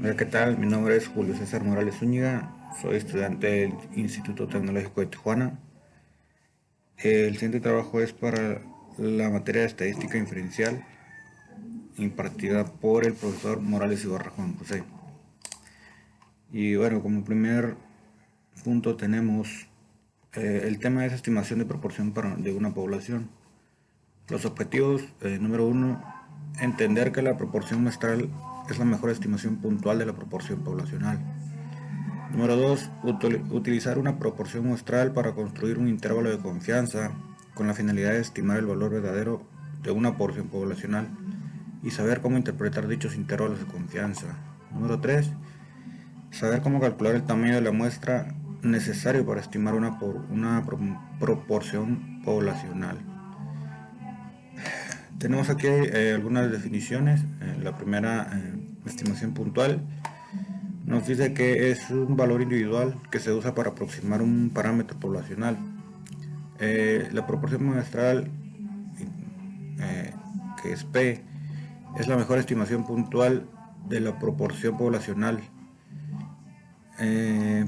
Hola, ¿qué tal? Mi nombre es Julio César Morales Zúñiga, soy estudiante del Instituto Tecnológico de Tijuana. El siguiente trabajo es para la materia de estadística inferencial impartida por el profesor Morales Ibarra Juan José. Y bueno, como primer punto tenemos el tema es estimación de proporción de una población. Los objetivos, número uno, entender que la proporción muestral es la mejor estimación puntual de la proporción poblacional. Número 2. Utilizar una proporción muestral para construir un intervalo de confianza con la finalidad de estimar el valor verdadero de una porción poblacional y saber cómo interpretar dichos intervalos de confianza. Número 3. Saber cómo calcular el tamaño de la muestra necesario para estimar una proporción poblacional. Tenemos aquí algunas definiciones. La primera, estimación puntual. Nos dice que es un valor individual que se usa para aproximar un parámetro poblacional. La proporción muestral, que es P, es la mejor estimación puntual de la proporción poblacional, eh,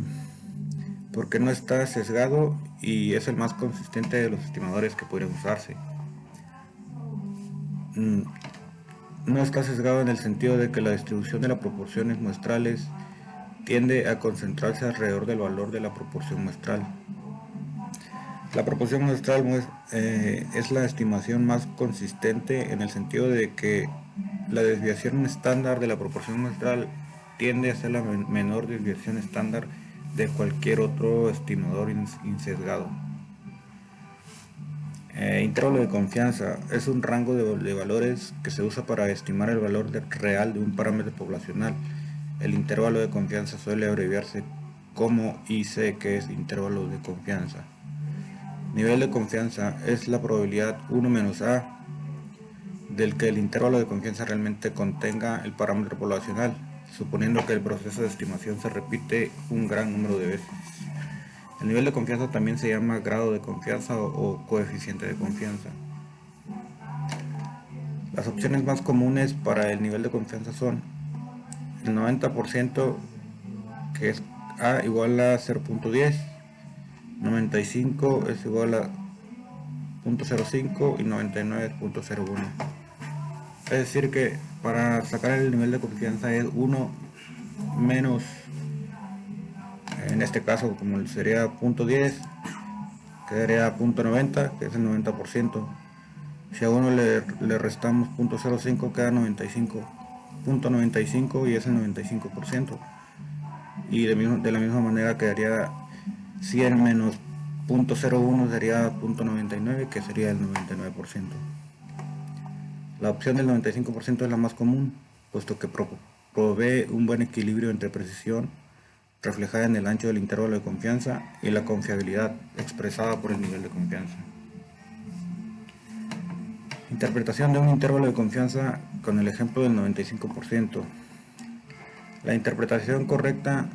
porque no está sesgado y es el más consistente de los estimadores que pueden usarse. No está sesgado en el sentido de que la distribución de las proporciones muestrales tiende a concentrarse alrededor del valor de la proporción muestral. La proporción muestral es la estimación más consistente en el sentido de que la desviación estándar de la proporción muestral tiende a ser la menor desviación estándar de cualquier otro estimador insesgado. Intervalo de confianza es un rango de valores que se usa para estimar el valor real de un parámetro poblacional. El intervalo de confianza suele abreviarse como IC, que es intervalo de confianza. Nivel de confianza es la probabilidad 1 menos A del que el intervalo de confianza realmente contenga el parámetro poblacional, suponiendo que el proceso de estimación se repite un gran número de veces. El nivel de confianza también se llama grado de confianza o coeficiente de confianza. Las opciones más comunes para el nivel de confianza son el 90%, que es A igual a 0.10, 95 es igual a 0.05 y 99.01. Es decir que para sacar el nivel de confianza es 1 menos, en este caso como sería 0.10, quedaría 0.90, que es el 90%. Si a uno le restamos 0.05 queda 95.95 y es el 95%. Y de la misma manera quedaría 100 menos 0.01 sería 0.99, que sería el 99%. La opción del 95% es la más común, puesto que provee un buen equilibrio entre precisión, reflejada en el ancho del intervalo de confianza, y la confiabilidad, expresada por el nivel de confianza. Interpretación de un intervalo de confianza con el ejemplo del 95%. La interpretación correcta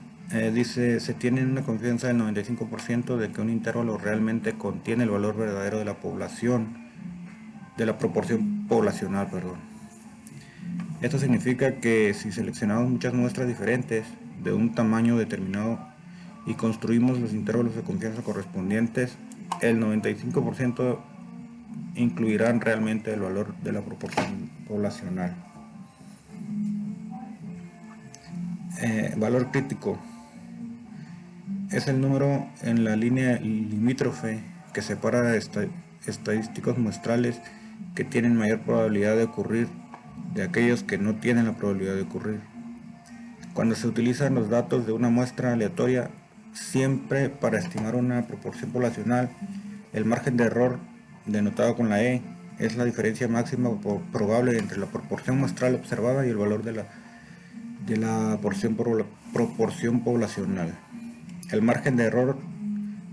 dice: se tiene una confianza del 95% de que un intervalo realmente contiene el valor verdadero de la población, de la proporción poblacional, perdón. Esto significa que si seleccionamos muchas muestras diferentes de un tamaño determinado y construimos los intervalos de confianza correspondientes, el 95% incluirán realmente el valor de la proporción poblacional. Valor crítico es el número en la línea limítrofe que separa estadísticos muestrales que tienen mayor probabilidad de ocurrir de aquellos que no tienen la probabilidad de ocurrir. Cuando se utilizan los datos de una muestra aleatoria, siempre para estimar una proporción poblacional, el margen de error, denotado con la E, es la diferencia máxima probable entre la proporción muestral observada y el valor de la proporción poblacional. El margen de error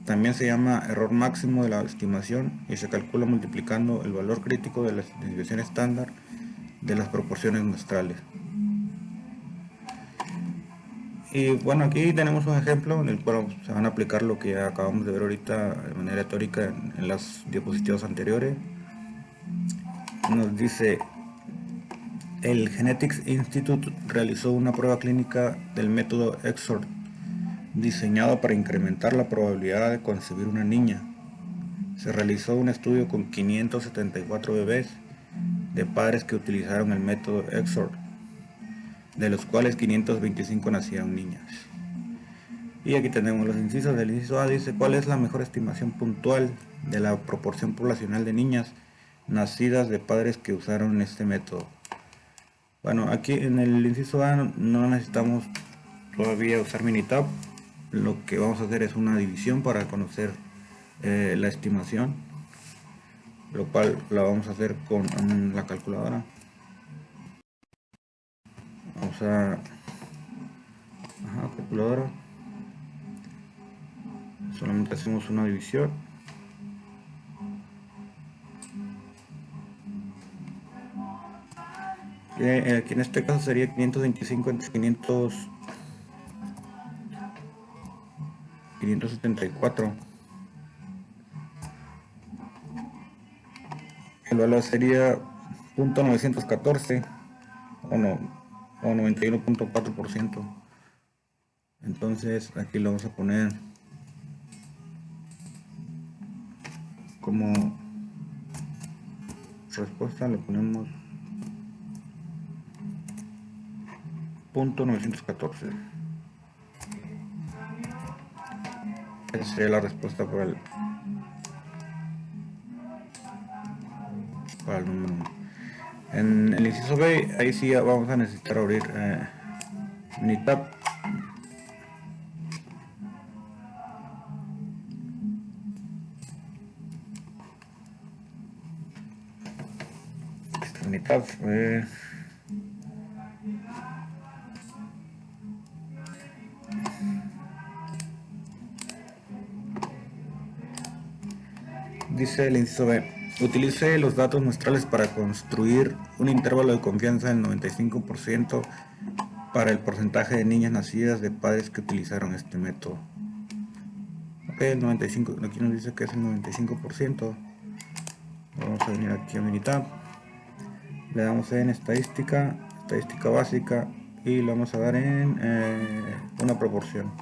también se llama error máximo de la estimación y se calcula multiplicando el valor crítico de la desviación estándar de las proporciones muestrales. Y bueno, aquí tenemos un ejemplo en el cual se van a aplicar lo que acabamos de ver ahorita de manera teórica en las diapositivas anteriores. Nos dice El Genetics Institute realizó una prueba clínica del método EXOR diseñado para incrementar la probabilidad de concebir una niña. Se realizó un estudio con 574 bebés de padres que utilizaron el método EXOR, de los cuales 525 nacieron niñas. Y aquí tenemos los incisos. Del inciso A dice: ¿cuál es la mejor estimación puntual de la proporción poblacional de niñas nacidas de padres que usaron este método? Bueno, aquí en el inciso A no necesitamos todavía usar Minitab. Lo que vamos a hacer es una división para conocer la estimación, lo cual la vamos a hacer con la calculadora. Vamos a calculadora, solamente hacemos una división. Aquí en este caso sería 525 entre 574. El valor sería 0.914 o 91.4%. Entonces aquí lo vamos a poner como respuesta, le ponemos 0.914. Esa sería la respuesta para el número 1. En el inciso B, ahí sí vamos a necesitar abrir Minitab. Minitab. Dice el inciso B: utilice los datos muestrales para construir un intervalo de confianza del 95% para el porcentaje de niñas nacidas de padres que utilizaron este método. Ok, el 95, aquí nos dice que es el 95%. Vamos a venir aquí a Minitab, le damos en estadística básica y le vamos a dar en una proporción.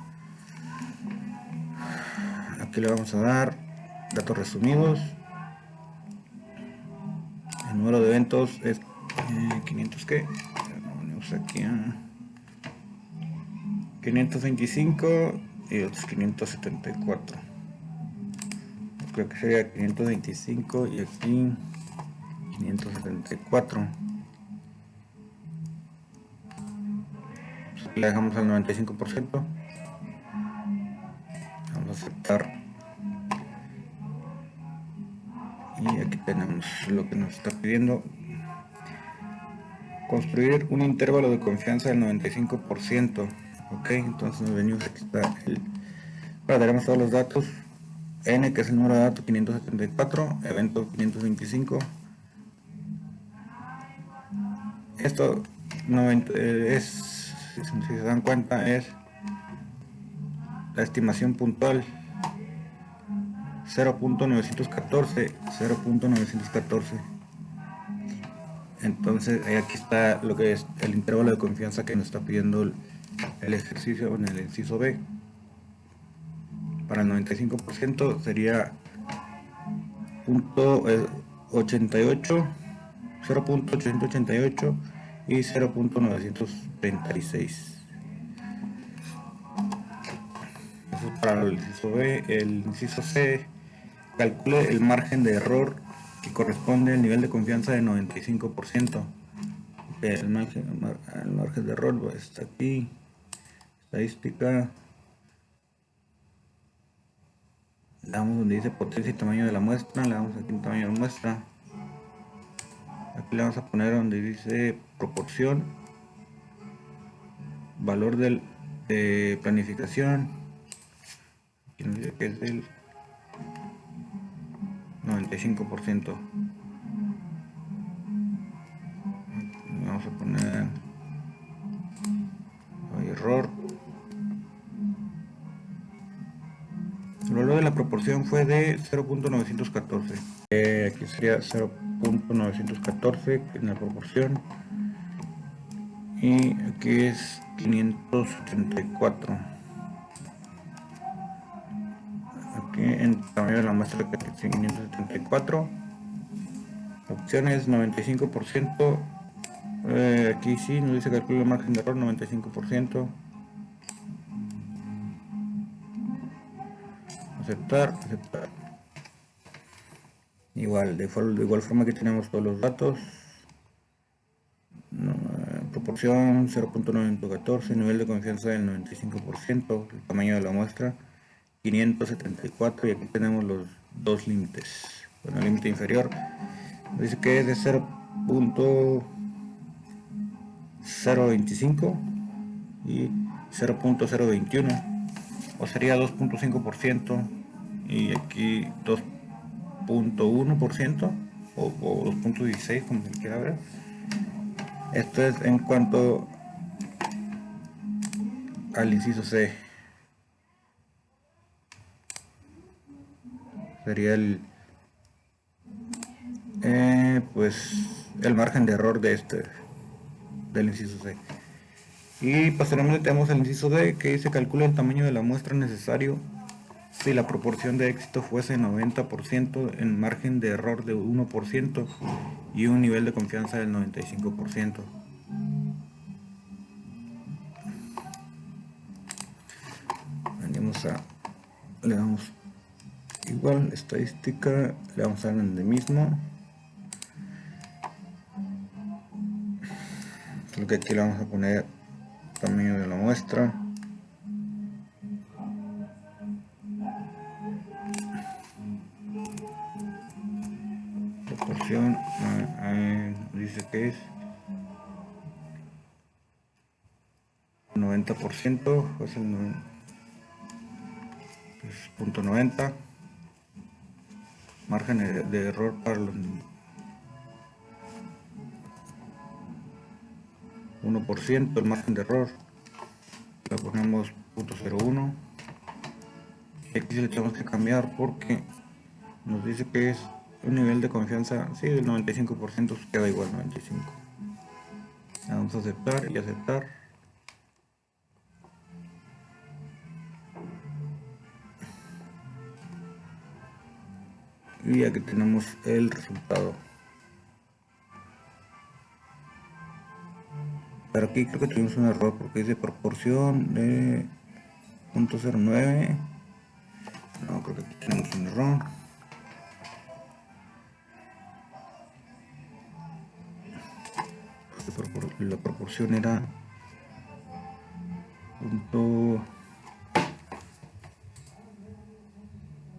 Aquí le vamos a dar datos resumidos. El número de eventos es 500 ¿qué? Ponemos aquí 525 y otros 574. Creo que sería 525 y aquí 574. Le dejamos al 95%. Vamos a aceptar. Y aquí tenemos lo que nos está pidiendo: construir un intervalo de confianza del 95%. Ok, entonces nos venimos, aquí está daremos todos los datos. N, que es el número de datos, 574, evento 525. Esto es, si se dan cuenta, es la estimación puntual 0.914. Entonces aquí está lo que es el intervalo de confianza que nos está pidiendo el ejercicio en el inciso B. Para el 95% sería 0.888 y 0.936. Eso es para el inciso B. El inciso C: calcule el margen de error que corresponde al nivel de confianza de 95%. El margen de error está aquí, estadística, le damos donde dice potencia y tamaño de la muestra, le damos aquí en tamaño de muestra. Aquí le vamos a poner donde dice proporción, valor de planificación, aquí nos dice que es del 95%. Vamos a poner error. El valor de la proporción fue de 0.914. Aquí sería 0.914 en la proporción. y aquí es 574. Aquí en tamaño de la muestra que es 574. Opciones 95%. Aquí sí nos dice calcula el margen de error 95%. Aceptar. Igual, de igual forma que tenemos todos los datos. Proporción 0.914, nivel de confianza del 95%, el tamaño de la muestra 574 y aquí tenemos los dos límites. Bueno, el límite inferior dice que es de 0.025 y 0.021, o sería 2.5%, y aquí 2.1% o 2.16, como se quiera ver. Esto es en cuanto al inciso C. Sería pues el margen de error del inciso C. Y posteriormente tenemos el inciso D, que se calcula el tamaño de la muestra necesario si la proporción de éxito fuese 90%, en margen de error de 1% y un nivel de confianza del 95%. Le damos igual, estadística, le vamos a dar endemismo. Solo que aquí le vamos a poner tamaño de la muestra. Proporción, dice que es 90%, pues el 0.90. Margen de error para los 1%, el margen de error le ponemos 0.01. Y aquí le tenemos que cambiar porque nos dice que es un nivel de confianza, sí, del 95%, queda igual 95. Vamos a aceptar y aceptar. Y aquí tenemos el resultado. Pero aquí creo que tuvimos un error porque dice proporción de 0.09. No, creo que aquí tenemos un error. La proporción era punto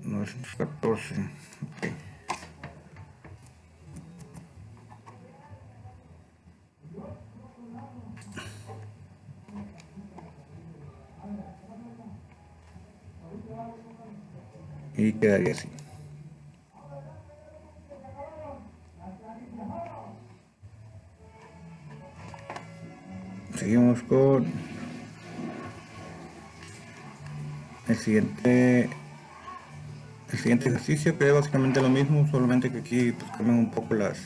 914. Okay. Y quedaría así. Seguimos con el siguiente ejercicio, que es básicamente lo mismo, solamente que aquí pues cambian un poco las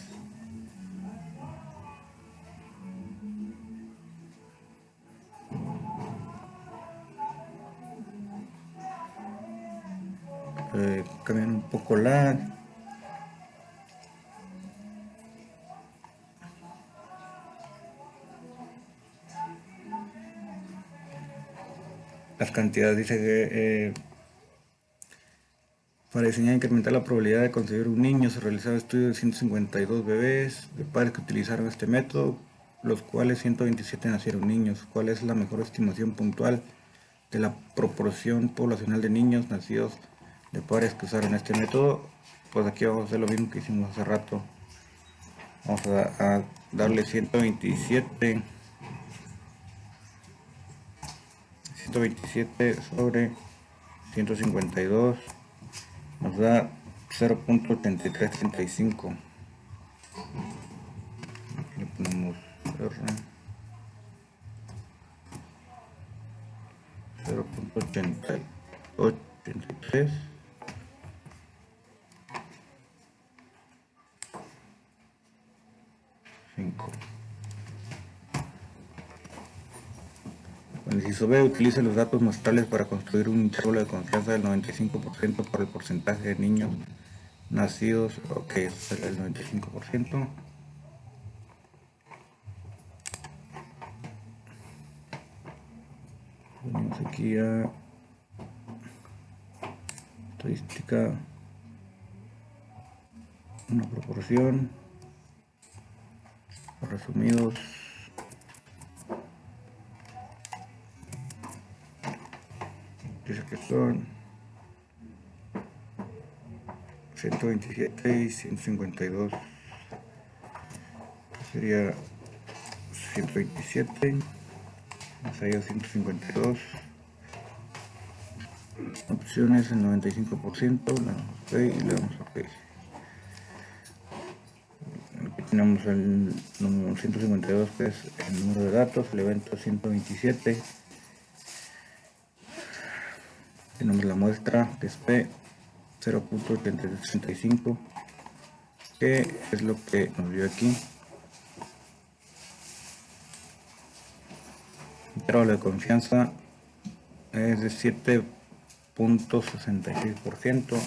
las cantidades. Dice que para diseñar e incrementar la probabilidad de conseguir un niño se realizaron estudios de 152 bebés de padres que utilizaron este método, los cuales 127 nacieron niños. ¿Cuál es la mejor estimación puntual de la proporción poblacional de niños nacidos de padres que usaron este método? Pues aquí vamos a hacer lo mismo que hicimos hace rato. Vamos a darle 127 sobre 152, nos da 0.8335. Le ponemos R, 0.83. El inciso B, utilice los datos muestrales para construir un intervalo de confianza del 95% para el porcentaje de niños nacidos. Ok, este es el 95%. Venimos aquí a estadística, una proporción, resumidos. Dice que son 127 y 152. Sería 127 más allá 152. Opciones el 95%, le damos OK y le damos OK. Aquí tenemos el número 152, que es el número de datos, el evento 127. Tenemos la muestra que es P 0.8335, que es lo que nos dio aquí. El intervalo de confianza es de 7.66%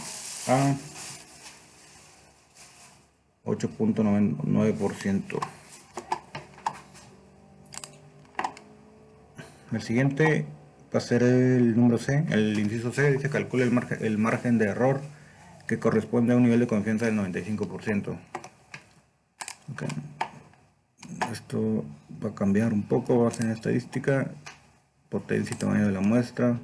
a 8.99%. El siguiente va a ser el número C, el inciso C. Dice calcula el margen de error que corresponde a un nivel de confianza del 95%. Okay. Esto va a cambiar un poco, va a ser en estadística, potencia y tamaño de la muestra.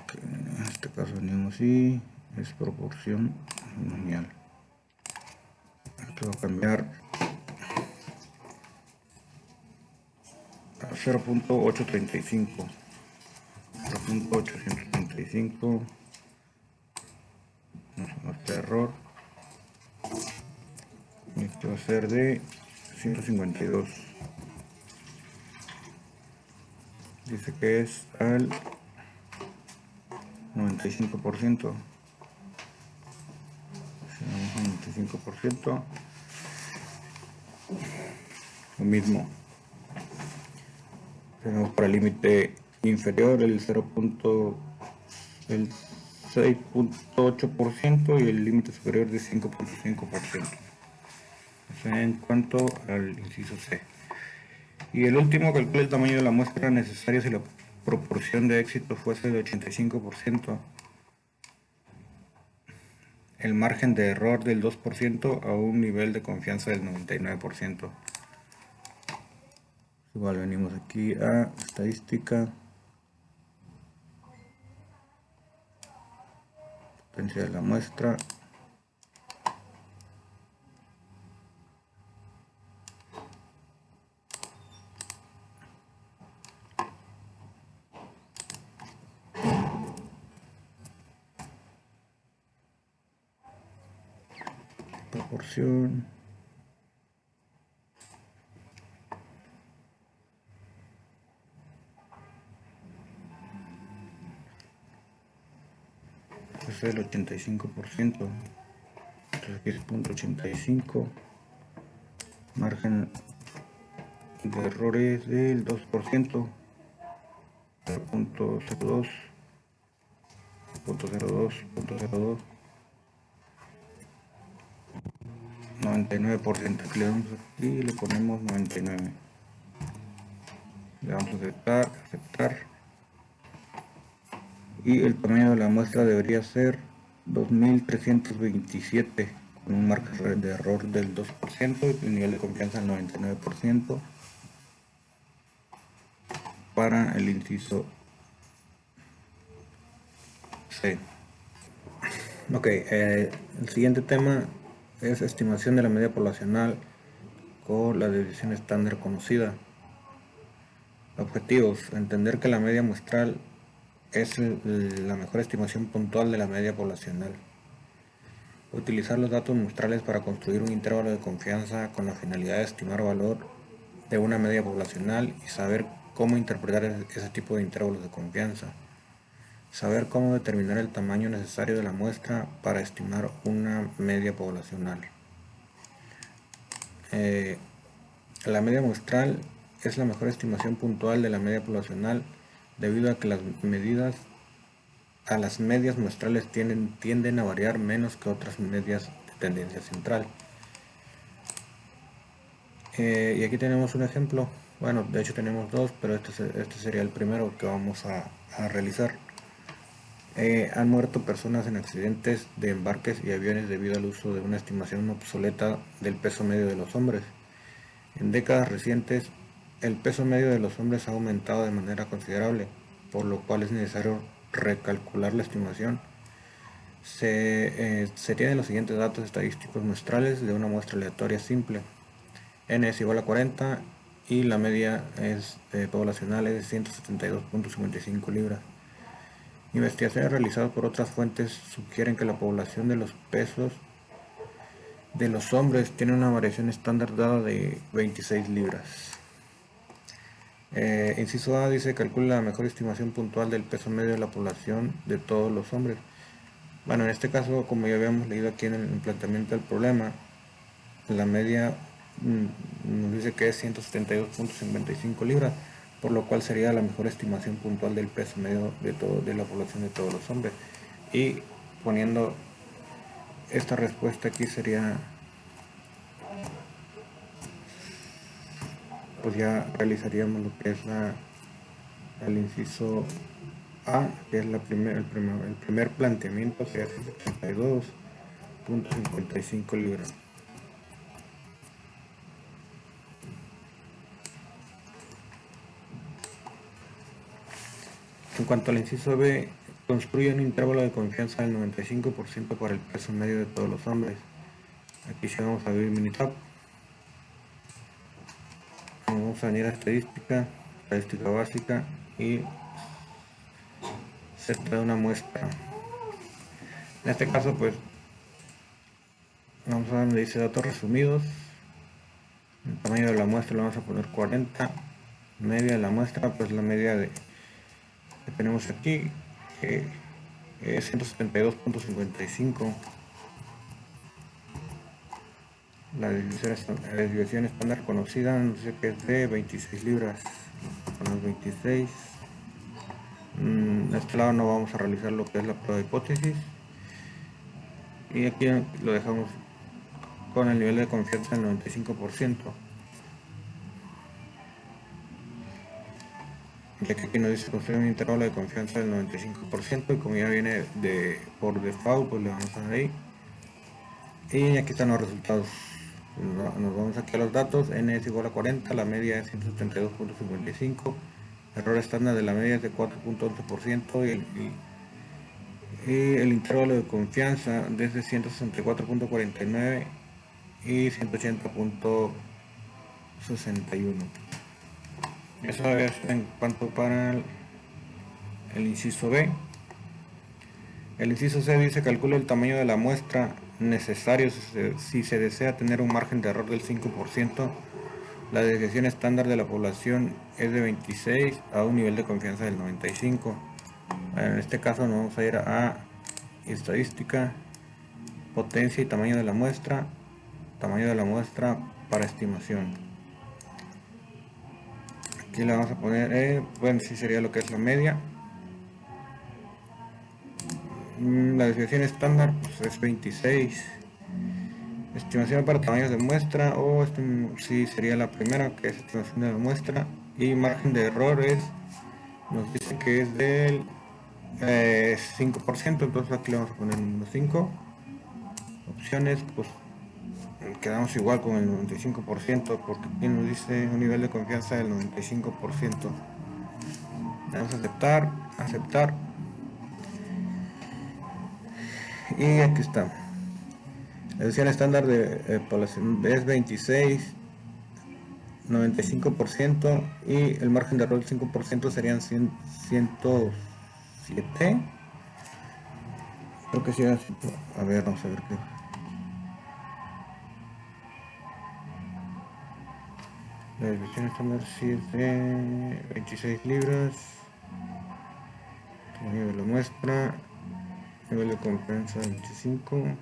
Okay. En este caso venimos así, es proporción lineal. Esto va a cambiar a 0.835. 0.835. Nuestro error. Esto va a ser de 152. Dice que es al 95%. 95%. Lo mismo. Tenemos para el límite inferior el 6.8% y el límite superior de 5.5%. En cuanto al inciso C. Y el último, calcula el tamaño de la muestra necesaria si la proporción de éxito fuese de 85%. El margen de error del 2% a un nivel de confianza del 99%. Igual venimos aquí a estadística, potencia de la muestra, proporción, es el 85%, entonces aquí es 0.85, margen de errores del 2%, 0.02, 0.02, 99%. Aquí le damos aquí y le ponemos 99. Le vamos a aceptar. Y el tamaño de la muestra debería ser 2327 con un margen de error del 2% y el nivel de confianza del 99% para el inciso C. Ok, el siguiente tema es estimación de la media poblacional con la desviación estándar conocida. Objetivos: entender que la media muestral es la mejor estimación puntual de la media poblacional. Utilizar los datos muestrales para construir un intervalo de confianza con la finalidad de estimar valor de una media poblacional y saber cómo interpretar ese tipo de intervalos de confianza. Saber cómo determinar el tamaño necesario de la muestra para estimar una media poblacional. La media muestral es la mejor estimación puntual de la media poblacional debido a que las medias muestrales tienden a variar menos que otras medias de tendencia central. Y aquí tenemos un ejemplo. Bueno, de hecho tenemos dos, pero este sería el primero que vamos a realizar. Han muerto personas en accidentes de embarques y aviones debido al uso de una estimación obsoleta del peso medio de los hombres. En décadas recientes, el peso medio de los hombres ha aumentado de manera considerable, por lo cual es necesario recalcular la estimación. Se tienen los siguientes datos estadísticos muestrales de una muestra aleatoria simple. N es igual a 40 y la media poblacional es de 172.55 libras. Investigaciones realizadas por otras fuentes sugieren que la población de los pesos de los hombres tiene una variación estándar dada de 26 libras. Inciso A dice: calcula la mejor estimación puntual del peso medio de la población de todos los hombres. Bueno, en este caso, como ya habíamos leído aquí en el planteamiento del problema, la media nos dice que es 172.55 libras, por lo cual sería la mejor estimación puntual del peso medio de la población de todos los hombres. Y poniendo esta respuesta aquí sería, pues ya realizaríamos lo que es el inciso A, que es el primer planteamiento, que es 72.55 libras. En cuanto al inciso B, construye un intervalo de confianza del 95% para el peso medio de todos los hombres. Aquí si vamos a abrir Minitab, vamos a venir a estadística básica y se trae una muestra. En este caso, pues vamos a ver donde dice datos resumidos. El tamaño de la muestra le vamos a poner 40. Media de la muestra, pues la media que tenemos aquí, que es 172.55. La desviación estándar conocida, no sé qué, es de 26 libras. Con los 26. De este lado no vamos a realizar lo que es la prueba de hipótesis. Y aquí lo dejamos con el nivel de confianza del 95%. Ya que aquí nos dice construir un intervalo de confianza del 95%, y como ya viene por default, pues le vamos a dar ahí. Y aquí están los resultados. Nos vamos aquí a los datos. N es igual a 40, la media es 172.55, error estándar de la media es de 4.11%, y el intervalo de confianza desde 164.49 y 180.61. Eso es en cuanto para el inciso B. El inciso C dice: calcula el tamaño de la muestra necesario si se desea tener un margen de error del 5%. La desviación estándar de la población es de 26 a un nivel de confianza del 95. Bueno, en este caso nos vamos a ir a estadística, potencia y tamaño de la muestra para estimación. Aquí le vamos a poner, bueno, sí sería lo que es la media. La desviación estándar pues, es 26. Estimación para tamaños de muestra, o sí sería la primera, que es estimación de la muestra. Y margen de errores nos dice que es del 5%, entonces aquí le vamos a poner unos 5. Opciones, pues quedamos igual con el 95%, porque aquí nos dice un nivel de confianza del 95%. Le vamos a aceptar, y aquí está. La desviación estándar de población es 26, 95%, y el margen de error del 5% serían 107. Creo que sí era. A ver, vamos a ver qué. La desviación estándar sí es de 26 libras. Tamaño de la muestra. Nivel de confianza 25.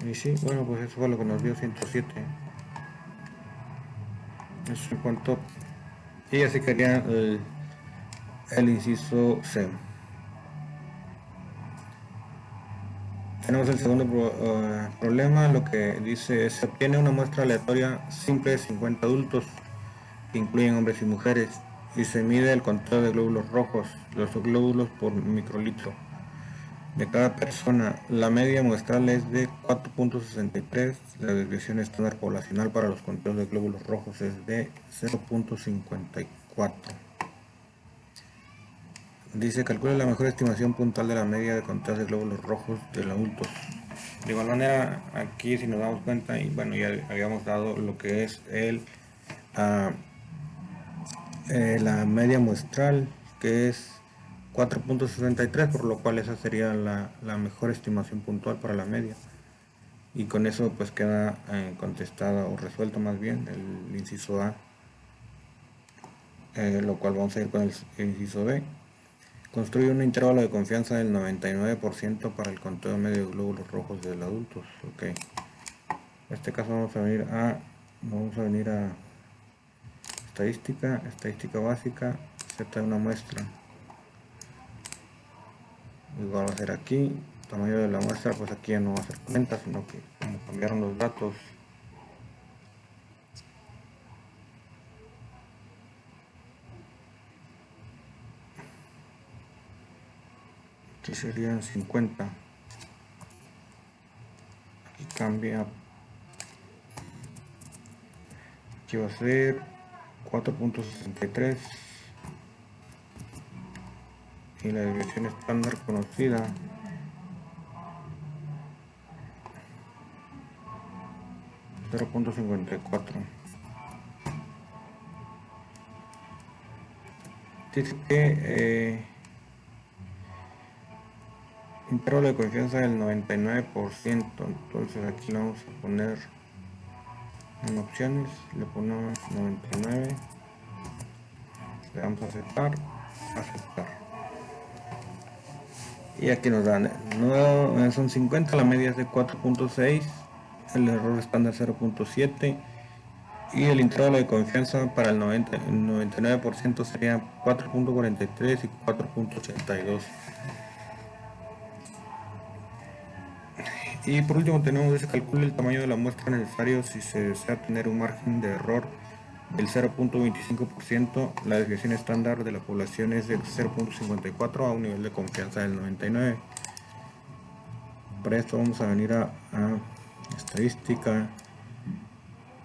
Y sí, bueno, pues eso fue lo que nos dio 107. Eso en cuanto. Y así quería el inciso C. Tenemos el segundo problema, lo que dice es: se obtiene una muestra aleatoria simple de 50 adultos, que incluyen hombres y mujeres, y se mide el conteo de glóbulos rojos, los glóbulos por microlitro de cada persona. La media muestral es de 4.63, la desviación estándar poblacional para los conteos de glóbulos rojos es de 0.54. Dice: calcula la mejor estimación puntual de la media de conteos de glóbulos rojos del adultos. De igual manera, aquí si nos damos cuenta, y bueno, ya habíamos dado lo que es la media muestral, que es 4.63, por lo cual esa sería la mejor estimación puntual para la media. Y con eso pues queda contestada o resuelto más bien el inciso A, lo cual vamos a ir con el inciso B. Construye un intervalo de confianza del 99% para el conteo medio de glóbulos rojos del adultos. Ok. En este caso vamos a venir a estadística básica, Z de una muestra. Igual va a ser aquí, tamaño de la muestra, pues aquí ya no va a ser 40, sino que como cambiaron los datos, aquí serían 50. Aquí cambia, aquí va a ser 4.63 y la desviación estándar conocida .54. Dice que intervalo de confianza del 99%, entonces aquí lo vamos a poner en opciones, le ponemos 99, le damos a aceptar. Y aquí nos dan, no, son 50, la media es de 4.6, el error estándar 0.7 y el intervalo de confianza para el 99% sería 4.43 y 4.82. Y por último tenemos ese calculo el tamaño de la muestra necesario si se desea tener un margen de error del 0.25%. La desviación estándar de la población es del 0.54 a un nivel de confianza del 99. Para esto vamos a venir a estadística,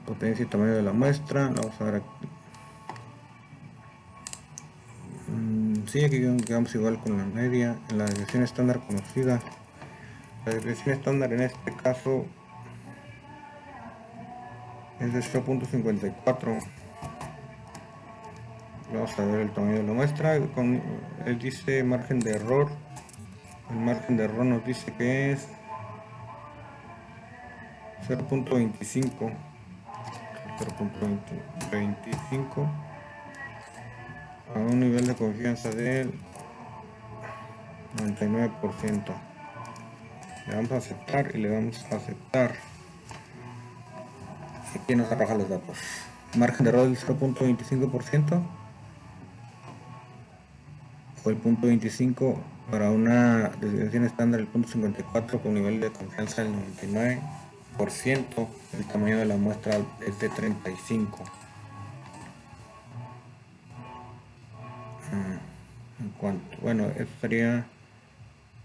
potencia y tamaño de la muestra. Vamos a ver aquí. Sí, aquí quedamos igual con la media. En la desviación estándar conocida, la desviación estándar en este caso es de 0.54. Vamos a ver el tamaño de la muestra. Él dice margen de error. El margen de error nos dice que es 0.25. 0.25 a un nivel de confianza del 99%. Le damos a aceptar y le damos a aceptar. Y aquí nos arroja los datos. Margen de error del 0.25% o el 0.25 para una desviación estándar del 0.54 con nivel de confianza del 99%. El tamaño de la muestra es de 35. Bueno, eso sería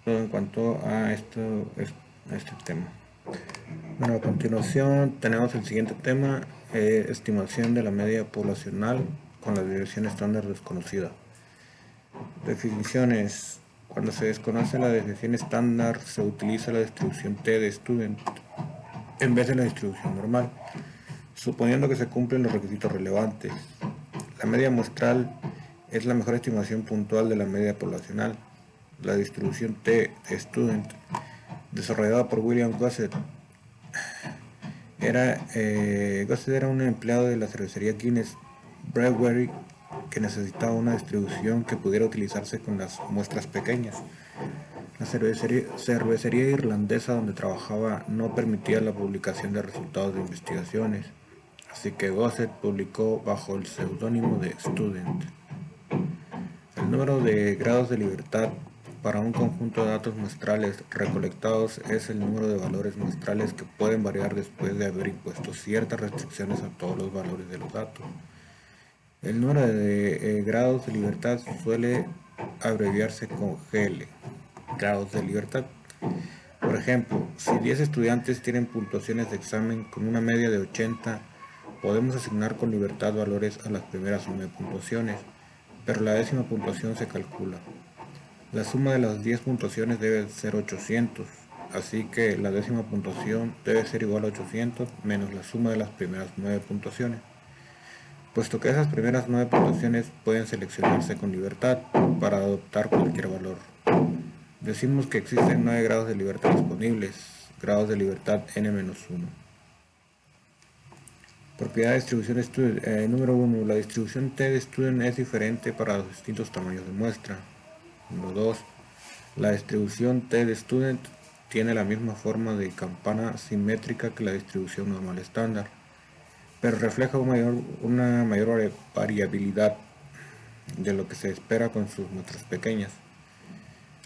todo en cuanto a este tema. Bueno, a continuación tenemos el siguiente tema, estimación de la media poblacional con la desviación estándar desconocida. Definiciones: cuando se desconoce la desviación estándar se utiliza la distribución T de Student en vez de la distribución normal, suponiendo que se cumplen los requisitos relevantes. La media muestral es la mejor estimación puntual de la media poblacional. La distribución T de Student, desarrollada por William Gossett, Gossett era un empleado de la cervecería Guinness Brewery que necesitaba una distribución que pudiera utilizarse con las muestras pequeñas. La cervecería irlandesa donde trabajaba no permitía la publicación de resultados de investigaciones, así que Gossett publicó bajo el seudónimo de Student. El número de grados de libertad para un conjunto de datos muestrales recolectados es el número de valores muestrales que pueden variar después de haber impuesto ciertas restricciones a todos los valores de los datos. El número de grados de libertad suele abreviarse con GL, grados de libertad. Por ejemplo, si 10 estudiantes tienen puntuaciones de examen con una media de 80, podemos asignar con libertad valores a las primeras 9 puntuaciones, pero la décima puntuación se calcula. La suma de las 10 puntuaciones debe ser 800, así que la décima puntuación debe ser igual a 800 menos la suma de las primeras 9 puntuaciones. Puesto que esas primeras 9 puntuaciones pueden seleccionarse con libertad para adoptar cualquier valor. Decimos que existen 9 grados de libertad disponibles, grados de libertad n-1. Propiedad de distribución student. Número 1. La distribución T de student es diferente para los distintos tamaños de muestra. Número 2. La distribución T de student tiene la misma forma de campana simétrica que la distribución normal estándar, pero refleja una mayor variabilidad de lo que se espera con sus muestras pequeñas.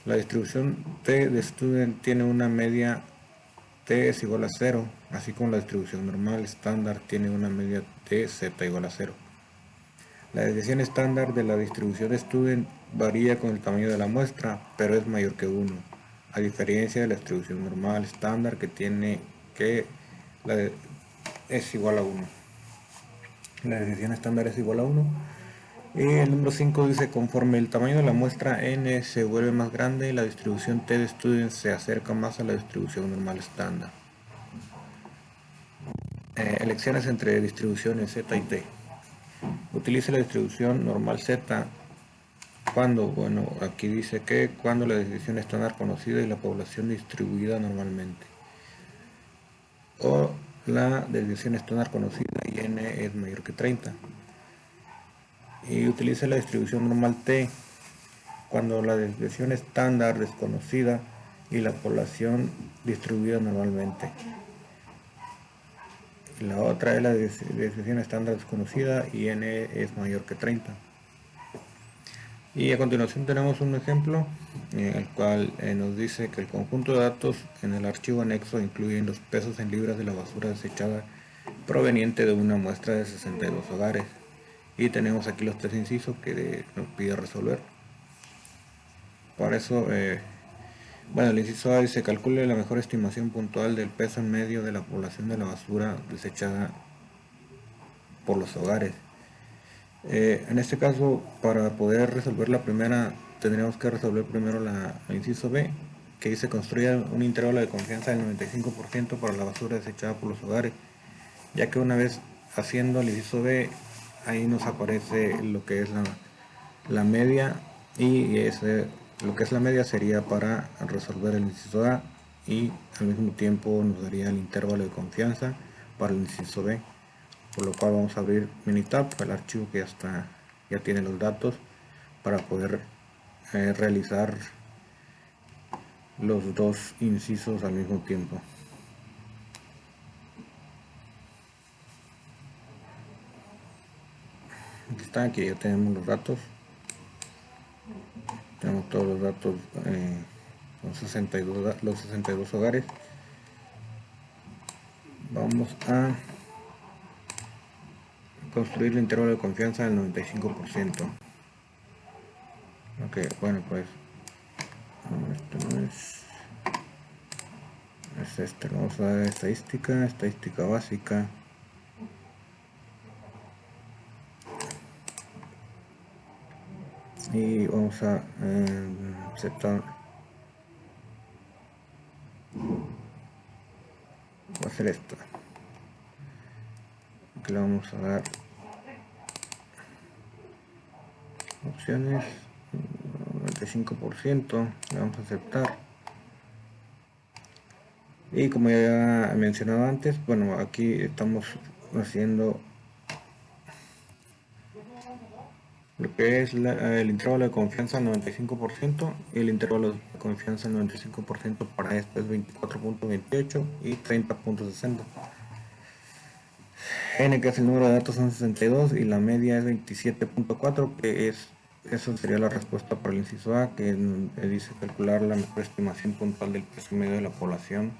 La distribución T de student tiene una media T es igual a 0, así como la distribución normal estándar tiene una media T z igual a 0. La desviación estándar de la distribución de student varía con el tamaño de la muestra, pero es mayor que 1, a diferencia de la distribución normal estándar que tiene es igual a 1. La desviación estándar es igual a 1. Y el número 5 dice, conforme el tamaño de la muestra n se vuelve más grande, la distribución T de student se acerca más a la distribución normal estándar. Elecciones entre distribuciones Z y T. Utilice la distribución normal Z cuando, bueno, aquí dice que cuando la distribución estándar conocida y la población distribuida normalmente. O la desviación estándar conocida y n es mayor que 30. Y utilice la distribución normal T cuando la desviación estándar desconocida y la población distribuida normalmente. La otra es la desviación estándar desconocida y n es mayor que 30. Y a continuación tenemos un ejemplo en el cual nos dice que el conjunto de datos en el archivo anexo incluyen los pesos en libras de la basura desechada proveniente de una muestra de 62 hogares. Y tenemos aquí los 3 incisos que nos pide resolver. Para eso, bueno, el inciso A dice: calcule la mejor estimación puntual del peso en medio de la población de la basura desechada por los hogares. En este caso, para poder resolver la primera, tendríamos que resolver primero el inciso B, que dice: construya un intervalo de confianza del 95% para la basura desechada por los hogares, ya que una vez haciendo el inciso B, ahí nos aparece lo que es la media, y lo que es la media sería para resolver el inciso A, y al mismo tiempo nos daría el intervalo de confianza para el inciso B, por lo cual vamos a abrir Minitab, el archivo que ya tiene los datos para poder realizar los dos incisos al mismo tiempo. Aquí está, aquí ya tenemos los datos. Tenemos todos los datos, los 62 hogares. Vamos a construir el intervalo de confianza del 95%. Ok, bueno, pues esto no es este. Vamos a dar estadística básica. Y vamos a aceptar. Voy a hacer esto. Aquí le vamos a dar opciones, 95%, le vamos a aceptar. Y como ya he mencionado antes, bueno, aquí estamos haciendo lo que es el intervalo de confianza al 95% y el intervalo de confianza al 95% para esto es 24.28 y 30.60. N, que es el número de datos, son 62 y la media es 27.4, que es, eso sería la respuesta para el inciso A, que dice calcular la mejor estimación puntual del peso medio de la población.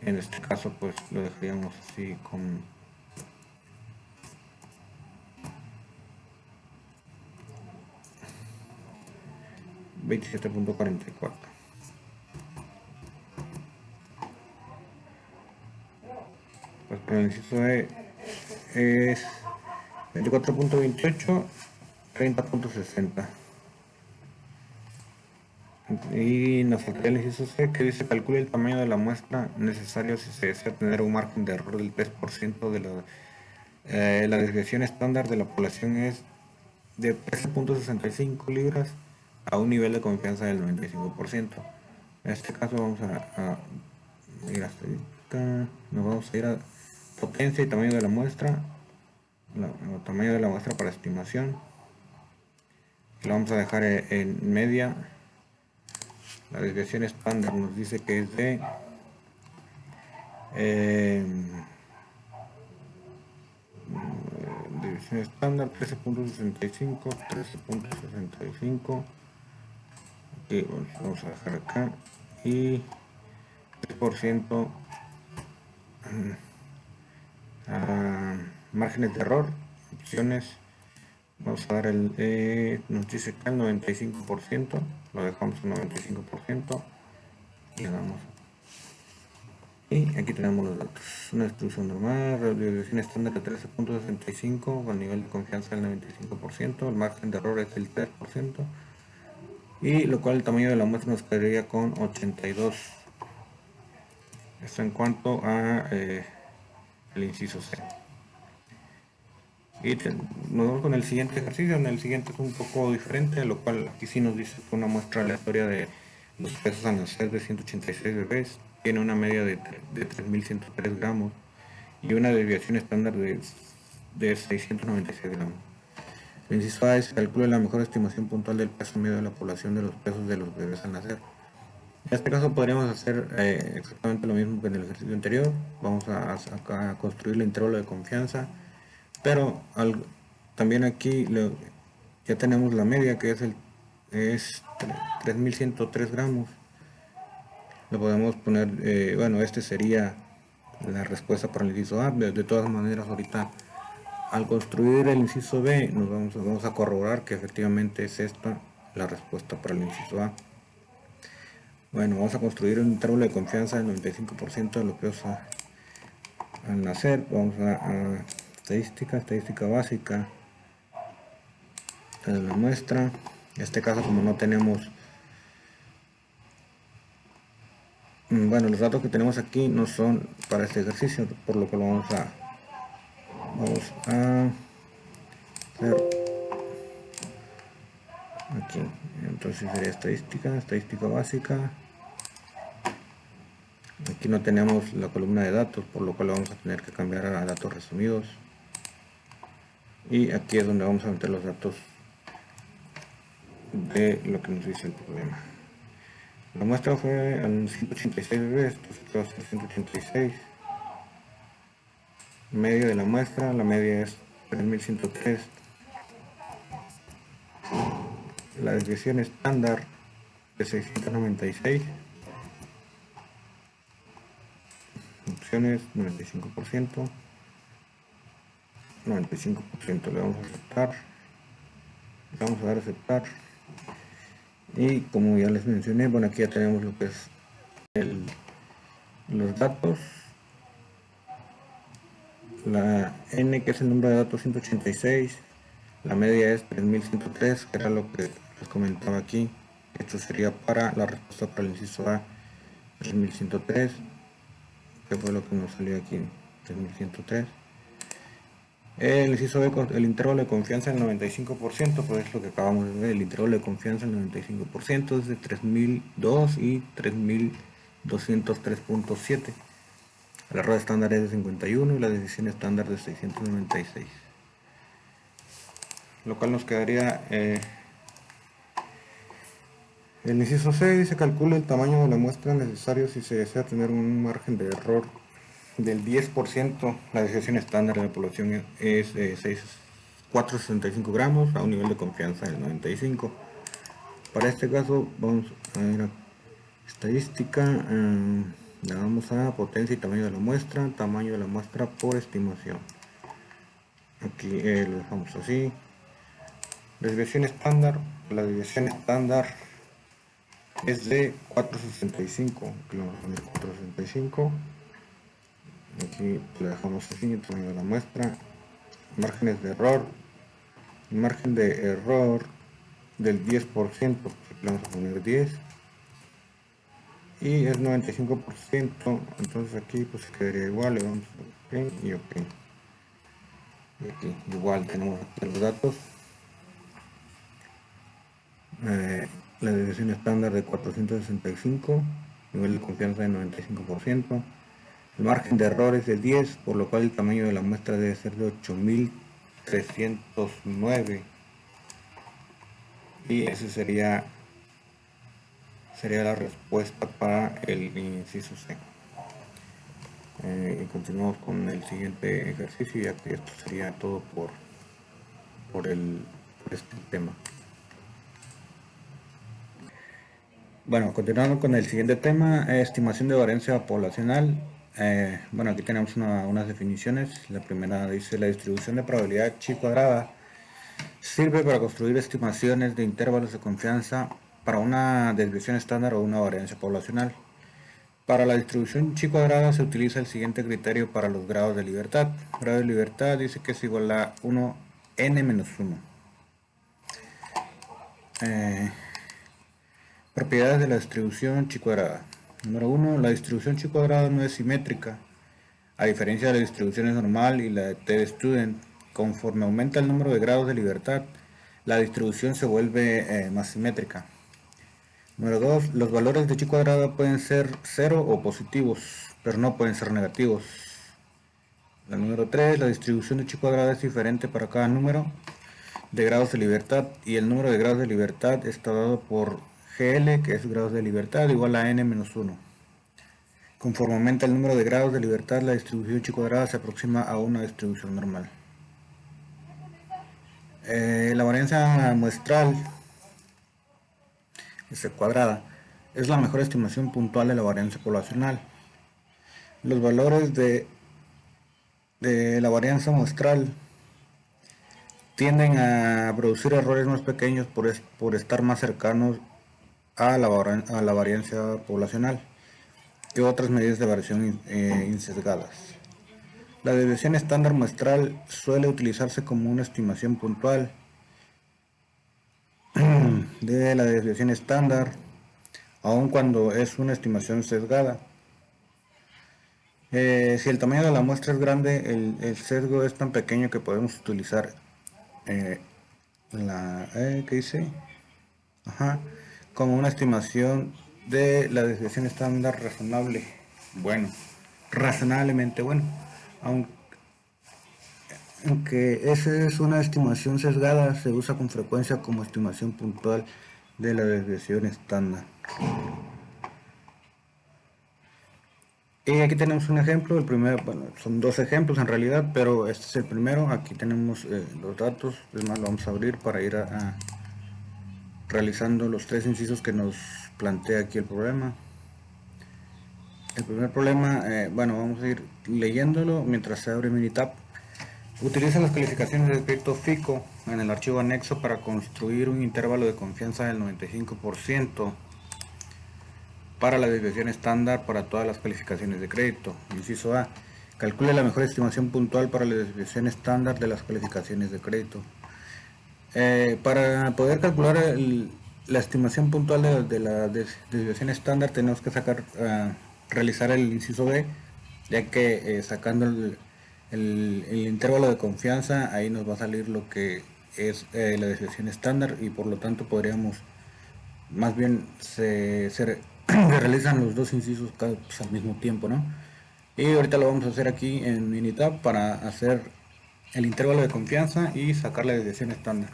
En este caso pues lo dejaríamos así con 27.44. Pues para el inciso E es 24.28, 30.60. Y nos faltaría el inciso C, que dice calcule el tamaño de la muestra necesario si se desea tener un margen de error del 3% de la desviación estándar de la población es de 13.65 libras a un nivel de confianza del 95%. En este caso vamos a ir a estadística, nos vamos a ir a potencia y tamaño de la muestra, tamaño de la muestra para estimación, lo vamos a dejar en media. La desviación estándar nos dice que es de desviación estándar 13.65, 13.65. Aquí vamos a dejar acá y 3% márgenes de error, opciones. Vamos a dar nos dice acá el 95%, lo dejamos en 95% y le damos. Y aquí tenemos los datos. Una distribución normal, radiación estándar de 13.65 con nivel de confianza del 95%, el margen de error es del 3%, y lo cual el tamaño de la muestra nos quedaría con 82. Esto en cuanto a el inciso C. Y nos vamos con el siguiente ejercicio. En el siguiente es un poco diferente, lo cual aquí sí nos dice que una muestra aleatoria de los pesos al nacer de 186 bebés tiene una media de 3.103 gramos y una desviación estándar de 696 gramos. El inciso A es calcula la mejor estimación puntual del peso medio de la población de los pesos de los bebés al nacer. En este caso podríamos hacer exactamente lo mismo que en el ejercicio anterior. Vamos a construir el intervalo de confianza, pero también aquí ya tenemos la media, que es 3.103 gramos. Lo podemos poner, bueno, este sería la respuesta para el inciso A. De todas maneras, ahorita al construir el inciso B nos vamos a corroborar que efectivamente es esta la respuesta para el inciso A. Bueno, vamos a construir un intervalo de confianza del 95% de los pesos al nacer. Vamos a estadística básica de la muestra. En este caso, como no tenemos, bueno, los datos que tenemos aquí no son para este ejercicio, por lo que lo vamos a hacer aquí. Entonces sería estadística básica. Aquí no tenemos la columna de datos, por lo cual lo vamos a tener que cambiar a datos resumidos. Y aquí es donde vamos a meter los datos de lo que nos dice el problema. La muestra fue en 186 bebés, entonces va a ser 186. Medio de la muestra, la media es 3.103. La desviación estándar de 696. Opciones 95%. 95% le vamos a aceptar. Le vamos a dar a aceptar. Y como ya les mencioné, bueno, aquí ya tenemos lo que es los datos. La N, que es el número de datos, 186. La media es 3.103, que era lo que les comentaba aquí. Esto sería para la respuesta para el inciso A, 3.103, que fue lo que nos salió aquí, 3.103. El inciso B, el intervalo de confianza del 95%, pues es lo que acabamos de ver. El intervalo de confianza del 95% es de 3.002 y 3.203.7. El error estándar es de 51 y la decisión estándar de 696. lo cual nos quedaría el inciso C. Se calcula el tamaño de la muestra necesario si se desea tener un margen de error del 10%. La desviación estándar de la población es de 465 gramos a un nivel de confianza del 95. Para este caso vamos a ver estadística, le vamos a potencia y tamaño de la muestra por estimación. Aquí lo dejamos así. Desviación estándar, la desviación estándar es de 465, aquí lo vamos a poner 465. Aquí lo dejamos así, el tamaño de la muestra. Márgenes de error, margen de error del 10%, aquí le vamos a poner 10. Y es 95%, entonces aquí pues quedaría igual, le damos OK y OK. Y aquí igual tenemos los datos. La desviación estándar de 465, nivel de confianza de 95%. El margen de error es de 10, por lo cual el tamaño de la muestra debe ser de 8309. Y ese sería la respuesta para el inciso C. Y continuamos con el siguiente ejercicio, ya que esto sería todo por este tema. Bueno, continuando con el siguiente tema, estimación de varianza poblacional. Bueno, aquí tenemos unas definiciones. La primera dice: la distribución de probabilidad chi cuadrada sirve para construir estimaciones de intervalos de confianza para una desviación estándar o una varianza poblacional. Para la distribución chi cuadrada se utiliza el siguiente criterio para los grados de libertad. Grado de libertad dice que es igual a 1n-1. Propiedades de la distribución chi cuadrada. Número 1. La distribución chi cuadrada no es simétrica. A diferencia de la distribución normal y la de t-student, conforme aumenta el número de grados de libertad, la distribución se vuelve más simétrica. Número 2. Los valores de chi cuadrada pueden ser 0 o positivos, pero no pueden ser negativos. La número 3. La distribución de chi cuadrada es diferente para cada número de grados de libertad, y el número de grados de libertad está dado por GL, que es grados de libertad, igual a n-1. Conforme aumenta el número de grados de libertad, la distribución chi cuadrada se aproxima a una distribución normal. La varianza muestral cuadrada es la mejor estimación puntual de la varianza poblacional. Los valores de la varianza muestral tienden a producir errores más pequeños por estar más cercanos a la varianza poblacional que otras medidas de variación insesgadas. La desviación estándar muestral suele utilizarse como una estimación puntual de la desviación estándar, aun cuando es una estimación sesgada. Si el tamaño de la muestra es grande, el sesgo es tan pequeño que podemos utilizar ¿qué dice? Como una estimación de la desviación estándar razonable. Bueno, razonablemente bueno, aunque esa es una estimación sesgada, se usa con frecuencia como estimación puntual de la desviación estándar. Y aquí tenemos un ejemplo, el primero, bueno, son dos ejemplos en realidad, pero este es el primero. Aquí tenemos los datos, es más, lo vamos a abrir para ir realizando los tres incisos que nos plantea aquí el problema. El primer problema, bueno, vamos a ir leyéndolo mientras se abre Minitab. Utiliza las calificaciones de efecto FICO en el archivo anexo para construir un intervalo de confianza del 95% para la desviación estándar para todas las calificaciones de crédito. Inciso A. Calcule la mejor estimación puntual para la desviación estándar de las calificaciones de crédito. Para poder calcular la estimación puntual de la desviación estándar, tenemos que realizar el inciso B, ya que sacando el intervalo de confianza, ahí nos va a salir lo que es la desviación estándar, y por lo tanto podríamos, más bien se realizan los dos incisos al mismo tiempo, ¿no? Y ahorita lo vamos a hacer aquí en Minitab para hacer el intervalo de confianza y sacar la desviación estándar,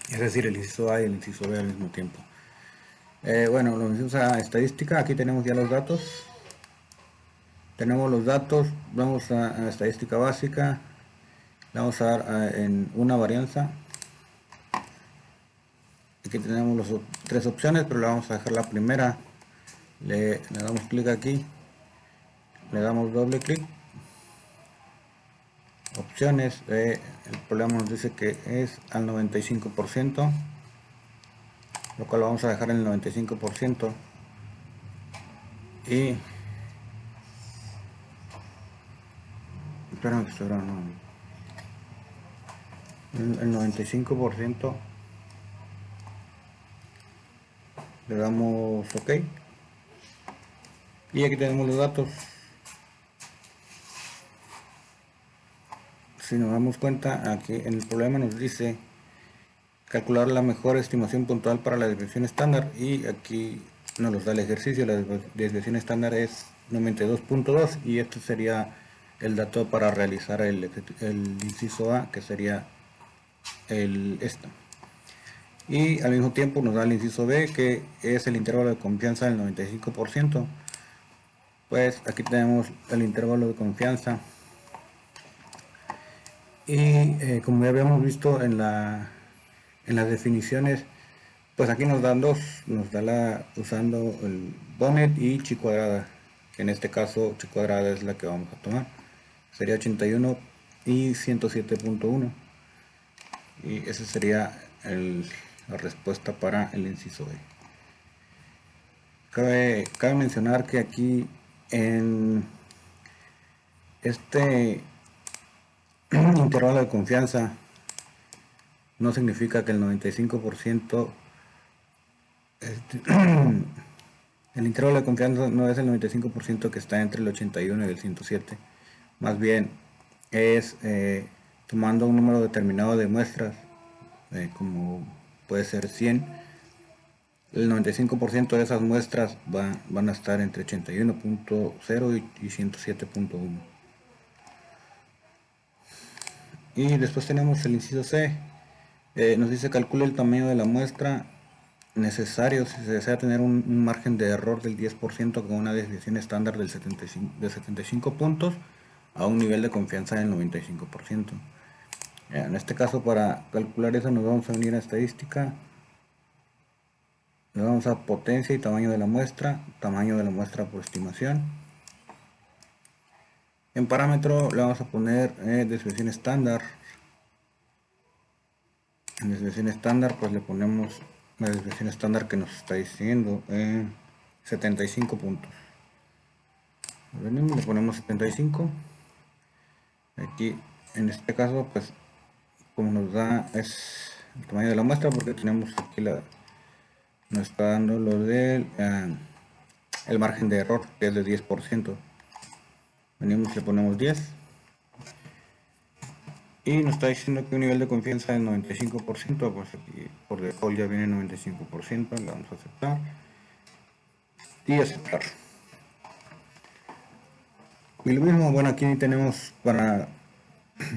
es decir, el inciso A y el inciso B al mismo tiempo. Bueno, lo que usa estadística, aquí tenemos ya los datos. Tenemos los datos, vamos a estadística básica, le vamos a dar en una varianza. Aquí tenemos las tres opciones, pero le vamos a dejar la primera. Le damos clic aquí, le damos doble clic, opciones, el problema nos dice que es al 95%, lo cual lo vamos a dejar en el 95%. Y espérame que estoy grabando. El 95%, le damos OK y aquí tenemos los datos. Si nos damos cuenta, aquí en el problema nos dice calcular la mejor estimación puntual para la desviación estándar, y aquí nos da el ejercicio. La desviación estándar es 92.2 y este sería el dato para realizar el inciso A, que sería esto. Y al mismo tiempo nos da el inciso B, que es el intervalo de confianza del 95%. Pues aquí tenemos el intervalo de confianza. Y como ya habíamos visto en las definiciones, pues aquí nos dan dos, nos da usando el Bonnet y chi cuadrada, que en este caso chi cuadrada es la que vamos a tomar, sería 81 y 107.1, y esa sería la respuesta para el inciso B. Cabe mencionar que aquí en este intervalo de confianza no significa que el 95%, el intervalo de confianza no es el 95% que está entre el 81 y el 107, más bien es tomando un número determinado de muestras, como puede ser 100, el 95% de esas muestras van a estar entre 81.0 y 107.1. Y después tenemos el inciso C. Nos dice calcule el tamaño de la muestra necesario si se desea tener un margen de error del 10% con una desviación estándar de 75 puntos a un nivel de confianza del 95%. En este caso, para calcular eso, nos vamos a venir a estadística, le vamos a potencia y tamaño de la muestra por estimación. En parámetro le vamos a poner desviación estándar. En desviación estándar pues le ponemos la desviación estándar que nos está diciendo 75 puntos. Venimos, le ponemos 75. Aquí en este caso pues como nos da es el tamaño de la muestra, porque tenemos aquí nos está dando lo del el margen de error, que es de 10%. Venimos, le ponemos 10 y nos está diciendo que un nivel de confianza del 95%, pues aquí por default ya viene 95%, le vamos a aceptar y aceptar. Y lo mismo, bueno, aquí tenemos para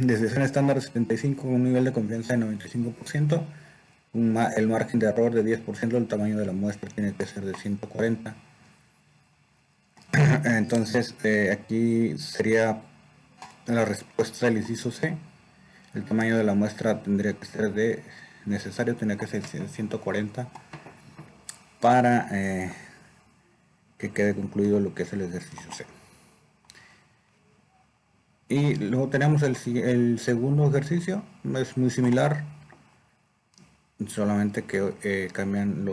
desviación estándar 75, un nivel de confianza de 95%, el margen de error de 10%, el tamaño de la muestra tiene que ser de 140. Entonces aquí sería la respuesta del inciso C. El tamaño de la muestra tendría que ser tendría que ser 140 para que quede concluido lo que es el ejercicio C. Y luego tenemos el segundo ejercicio, es muy similar, solamente que cambian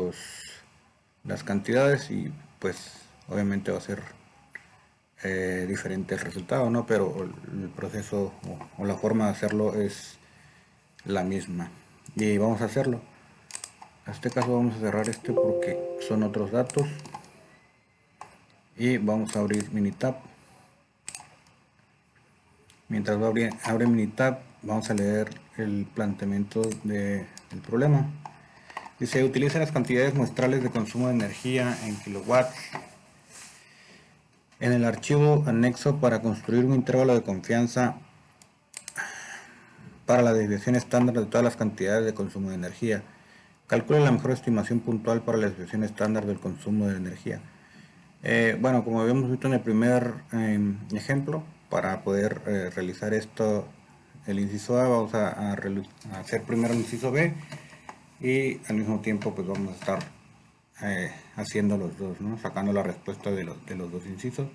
las cantidades y pues obviamente va a ser diferente el resultado, ¿no? Pero el proceso o la forma de hacerlo es la misma. Y vamos a hacerlo. En este caso vamos a cerrar porque son otros datos. Y vamos a abrir Minitab. Mientras abre Minitab, vamos a leer el planteamiento del problema. Dice, utiliza las cantidades muestrales de consumo de energía en kilowatts en el archivo anexo para construir un intervalo de confianza para la desviación estándar de todas las cantidades de consumo de energía. Calcule la mejor estimación puntual para la desviación estándar del consumo de energía. Bueno, como habíamos visto en el primer ejemplo, para poder realizar esto, el inciso A, vamos a hacer primero el inciso B y al mismo tiempo pues vamos a estar haciendo los dos, ¿no? Sacando la respuesta de los dos incisos.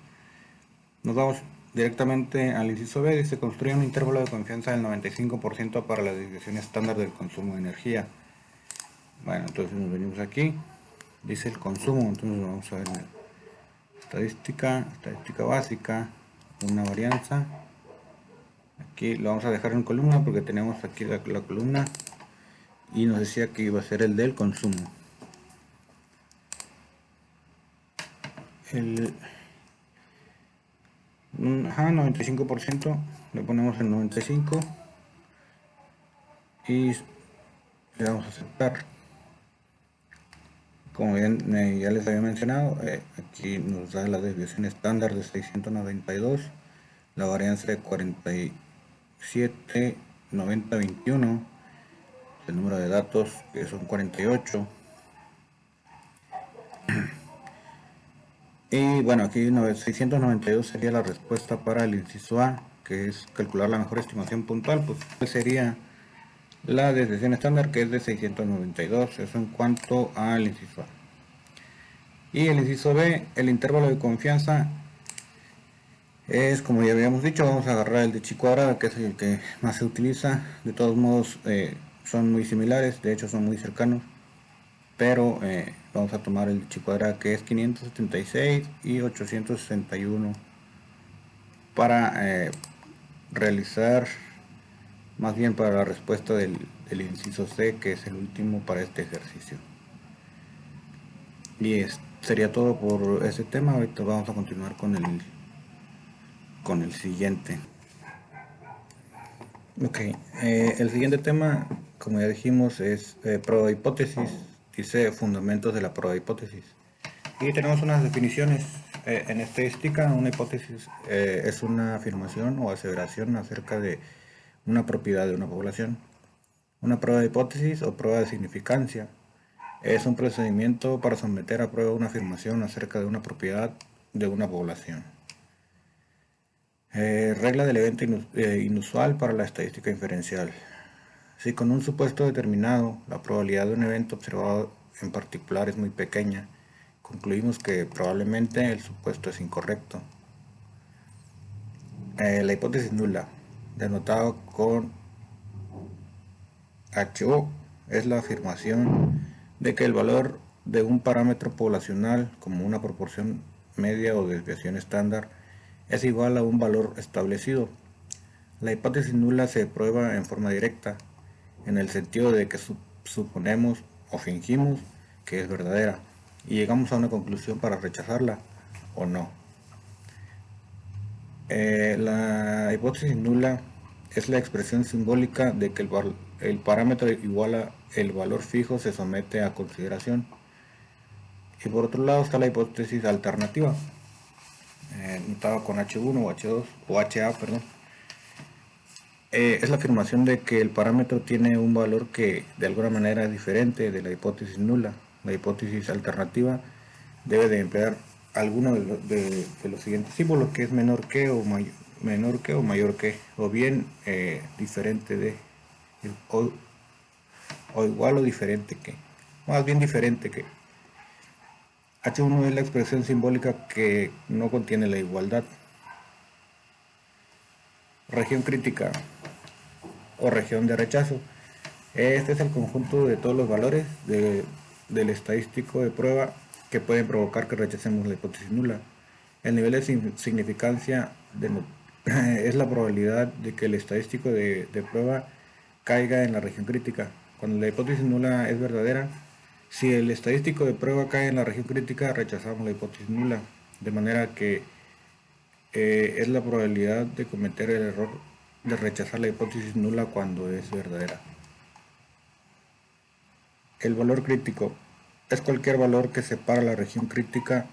Nos vamos directamente al inciso B. Dice: construye un intervalo de confianza del 95% para la desviación estándar del consumo de energía. Bueno, entonces nos venimos aquí, dice el consumo, entonces vamos a ver estadística básica, una varianza. Aquí lo vamos a dejar en columna porque tenemos aquí la columna y nos decía que iba a ser el del consumo. El 95%, le ponemos el 95 y le damos a aceptar. Como bien ya les había mencionado, aquí nos da la desviación estándar de 692, la varianza de 47, 90, 21, el número de datos que son 48. Y bueno, aquí 692 sería la respuesta para el inciso A, que es calcular la mejor estimación puntual. Pues sería la desviación estándar, que es de 692, eso en cuanto al inciso A. Y el inciso B, el intervalo de confianza, es como ya habíamos dicho, vamos a agarrar el de chi cuadrada, que es el que más se utiliza. De todos modos son muy similares, de hecho son muy cercanos, pero vamos a tomar el de chi cuadrada, que es 576 y 861 para realizar, más bien para la respuesta del inciso C, que es el último para este ejercicio. Y sería todo por este tema. Ahorita vamos a continuar con el siguiente. Ok, el siguiente tema, como ya dijimos, es prueba hipótesis. Dice fundamentos de la prueba hipótesis. Y tenemos unas definiciones. En estadística, una hipótesis es una afirmación o aseveración acerca de una propiedad de una población. Una prueba de hipótesis o prueba de significancia es un procedimiento para someter a prueba una afirmación acerca de una propiedad de una población. Regla del evento inusual para la estadística inferencial. Si con un supuesto determinado la probabilidad de un evento observado en particular es muy pequeña, concluimos que probablemente el supuesto es incorrecto. La hipótesis nula, denotado con HO, es la afirmación de que el valor de un parámetro poblacional, como una proporción media o desviación estándar, es igual a un valor establecido. La hipótesis nula se prueba en forma directa, en el sentido de que suponemos o fingimos que es verdadera y llegamos a una conclusión para rechazarla o no. La hipótesis nula es la expresión simbólica de que el parámetro igual a el valor fijo se somete a consideración. Y por otro lado está la hipótesis alternativa, notada con H1 o H2 o HA, perdón. Es la afirmación de que el parámetro tiene un valor que de alguna manera es diferente de la hipótesis nula. La hipótesis alternativa debe de emplear alguno de los siguientes símbolos, que es menor que o mayor que, o bien diferente de, o igual o diferente que, más bien diferente que. H1 es la expresión simbólica que no contiene la igualdad. Región crítica o región de rechazo. Este es el conjunto de todos los valores del estadístico de prueba que pueden provocar que rechacemos la hipótesis nula. El nivel de significancia es la probabilidad de que el estadístico de prueba caiga en la región crítica. Cuando la hipótesis nula es verdadera, si el estadístico de prueba cae en la región crítica, rechazamos la hipótesis nula. De manera que es la probabilidad de cometer el error de rechazar la hipótesis nula cuando es verdadera. El valor crítico es cualquier valor que separa la región crítica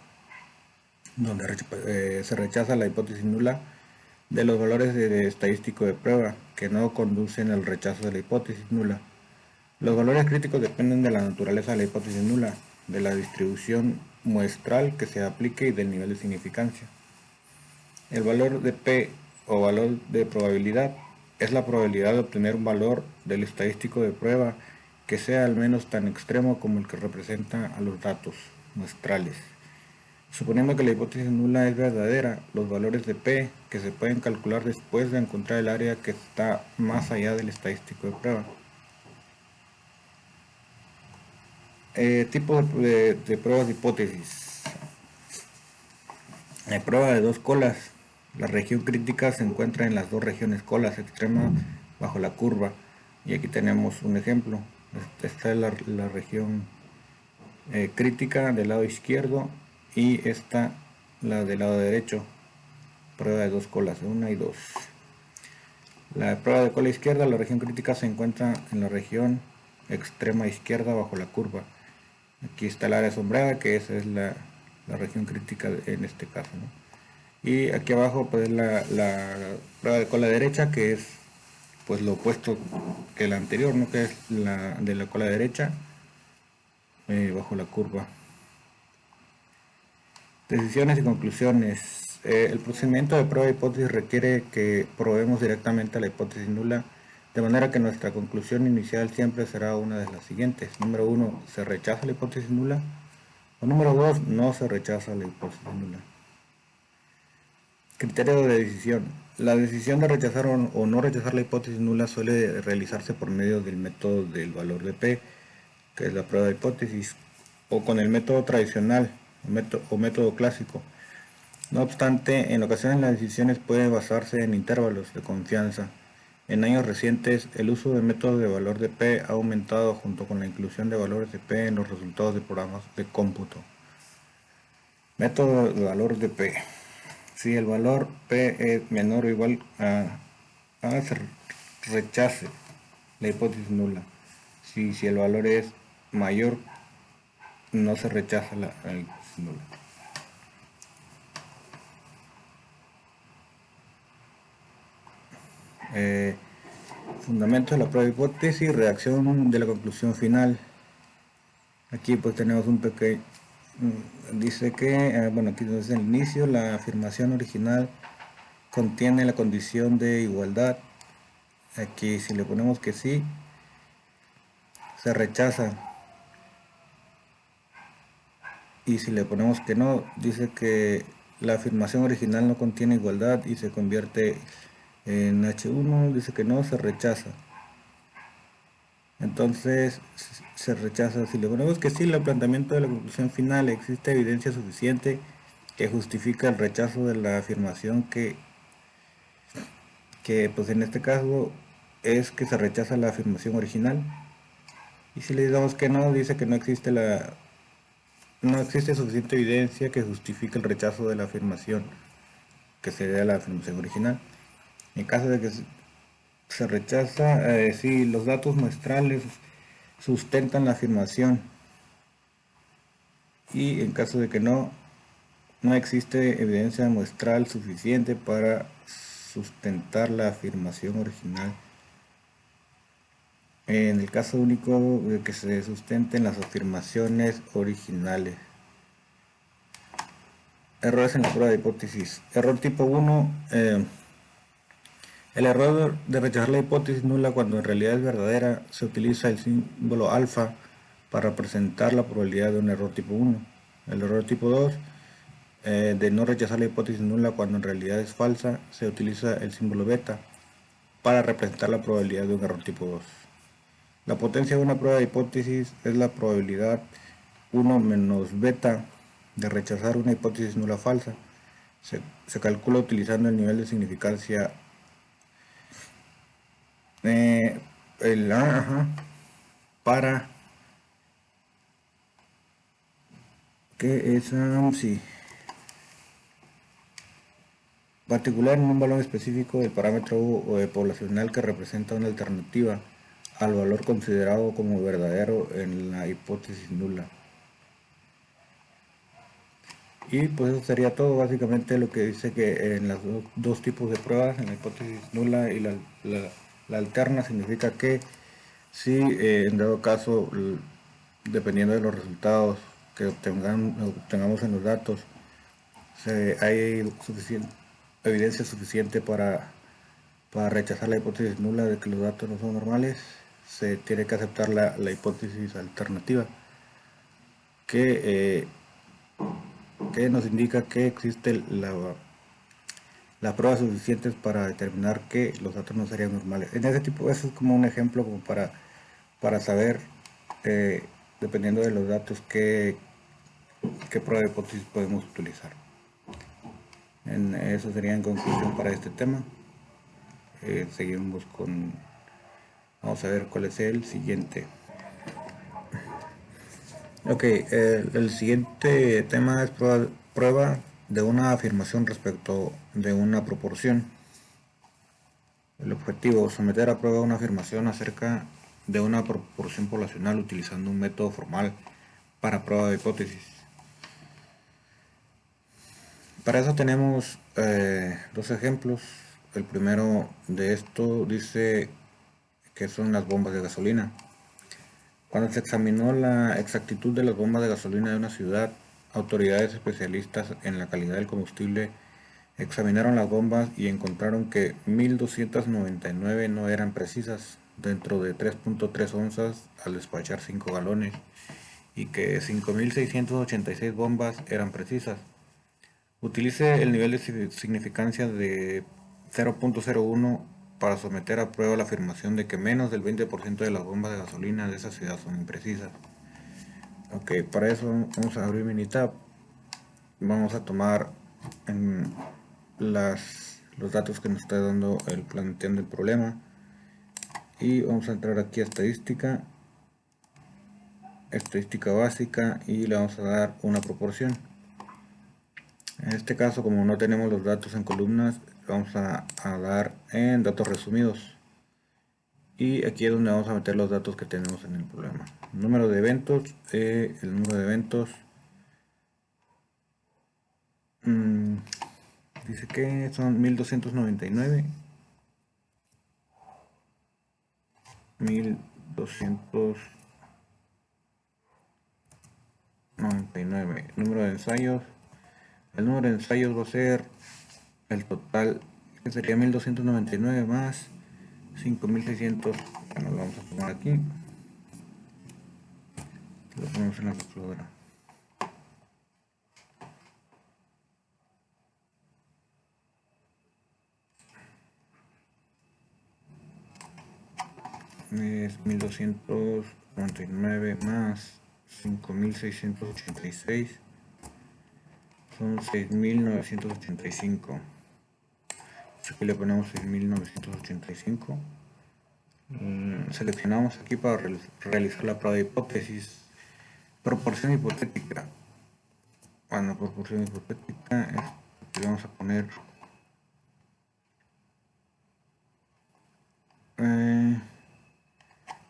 donde se rechaza la hipótesis nula de los valores de estadístico de prueba que no conducen al rechazo de la hipótesis nula. Los valores críticos dependen de la naturaleza de la hipótesis nula, de la distribución muestral que se aplique y del nivel de significancia. El valor de P o valor de probabilidad es la probabilidad de obtener un valor del estadístico de prueba que sea al menos tan extremo como el que representa a los datos muestrales. Suponiendo que la hipótesis nula es verdadera, los valores de P que se pueden calcular después de encontrar el área que está más allá del estadístico de prueba. Tipo de pruebas de hipótesis. La prueba de dos colas. La región crítica se encuentra en las dos regiones colas extremas bajo la curva. Y aquí tenemos un ejemplo. Esta es la región crítica del lado izquierdo y esta la del lado derecho. Prueba de dos colas, una y dos. La prueba de cola izquierda, la región crítica se encuentra en la región extrema izquierda bajo la curva. Aquí está el área sombreada, que esa es la región crítica en este caso, ¿no? Y aquí abajo pues la prueba de cola derecha, que es pues lo opuesto que la anterior, ¿no? Que es la de la cola derecha bajo la curva. Decisiones y conclusiones. El procedimiento de prueba de hipótesis requiere que probemos directamente a la hipótesis nula, de manera que nuestra conclusión inicial siempre será una de las siguientes. Número 1, se rechaza la hipótesis nula. O número 2, no se rechaza la hipótesis nula. Criterio de decisión. La decisión de rechazar o no rechazar la hipótesis nula suele realizarse por medio del método del valor de P, que es la prueba de hipótesis, o con el método tradicional o método clásico. No obstante, en ocasiones las decisiones pueden basarse en intervalos de confianza. En años recientes, el uso del método de valor de P ha aumentado junto con la inclusión de valores de P en los resultados de programas de cómputo. Método de valor de P. Si el valor P es menor o igual se rechace la hipótesis nula. Si el valor es mayor, no se rechaza la hipótesis nula. Fundamento de la prueba de hipótesis, redacción de la conclusión final. Aquí pues tenemos un pequeño, dice que, bueno, aquí desde el inicio, la afirmación original contiene la condición de igualdad. Aquí si le ponemos que sí, se rechaza. Y si le ponemos que no, dice que la afirmación original no contiene igualdad y se convierte en H1, dice que no, se rechaza. Entonces se rechaza. Si le ponemos que sí, el planteamiento de la conclusión final, existe evidencia suficiente que justifica el rechazo de la afirmación que pues en este caso es que se rechaza la afirmación original. Y si le damos que no, dice que no existe suficiente evidencia que justifique el rechazo de la afirmación que sería la afirmación original. En caso de que se rechaza, si los datos muestrales sustentan la afirmación, y en caso de que no existe evidencia muestral suficiente para sustentar la afirmación original. En el caso único de que se sustenten las afirmaciones originales. Errores en la prueba de hipótesis. Error tipo 1. El error de rechazar la hipótesis nula cuando en realidad es verdadera, se utiliza el símbolo alfa para representar la probabilidad de un error tipo 1. El error tipo 2, de no rechazar la hipótesis nula cuando en realidad es falsa, se utiliza el símbolo beta para representar la probabilidad de un error tipo 2. La potencia de una prueba de hipótesis es la probabilidad 1 menos beta de rechazar una hipótesis nula falsa. Se calcula utilizando el nivel de significancia el A, para que es sí, particular en un valor específico del parámetro poblacional que representa una alternativa al valor considerado como verdadero en la hipótesis nula. Y pues eso sería todo, básicamente lo que dice que en las dos tipos de pruebas, en la hipótesis nula y la alterna, significa que si en dado caso, dependiendo de los resultados que obtengamos en los datos, hay evidencia suficiente para rechazar la hipótesis nula de que los datos no son normales, se tiene que aceptar la hipótesis alternativa, que, eh, que nos indica que existe las pruebas suficientes para determinar que los datos no serían normales. En ese tipo, eso es como un ejemplo como para saber, eh, dependiendo de los datos, qué prueba de hipótesis podemos utilizar. Eso sería en conclusión para este tema. Seguimos con... Vamos a ver cuál es el siguiente. Ok, el siguiente tema es prueba de una afirmación respecto de una proporción. El objetivo, someter a prueba una afirmación acerca de una proporción poblacional utilizando un método formal para prueba de hipótesis. Para eso tenemos dos ejemplos. El primero de esto dice que son las bombas de gasolina. Cuando se examinó la exactitud de las bombas de gasolina de una ciudad, autoridades especialistas en la calidad del combustible examinaron las bombas y encontraron que 1299 no eran precisas dentro de 3.3 onzas al despachar 5 galones y que 5686 bombas eran precisas. Utilice el nivel de significancia de 0.01 para someter a prueba la afirmación de que menos del 20% de las bombas de gasolina de esa ciudad son imprecisas. Ok, para eso vamos a abrir Minitab. Vamos a tomar en los datos que nos está dando el planteando el problema y vamos a entrar aquí a estadística básica y le vamos a dar una proporción. En este caso, como no tenemos los datos en columnas, vamos a dar en datos resumidos. Y aquí es donde vamos a meter los datos que tenemos en el problema. Número de eventos, el número de eventos. Dice que son 1299. 1299. Número de ensayos. El número de ensayos va a ser el total, que sería 1299 más 5600, que nos vamos a tomar aquí. Lo ponemos en la calculadora. Es 1299 más 5686, son 6985. Aquí le ponemos 6985. Seleccionamos aquí para realizar la prueba de hipótesis. Proporción hipotética. Bueno, proporción hipotética es, aquí vamos a poner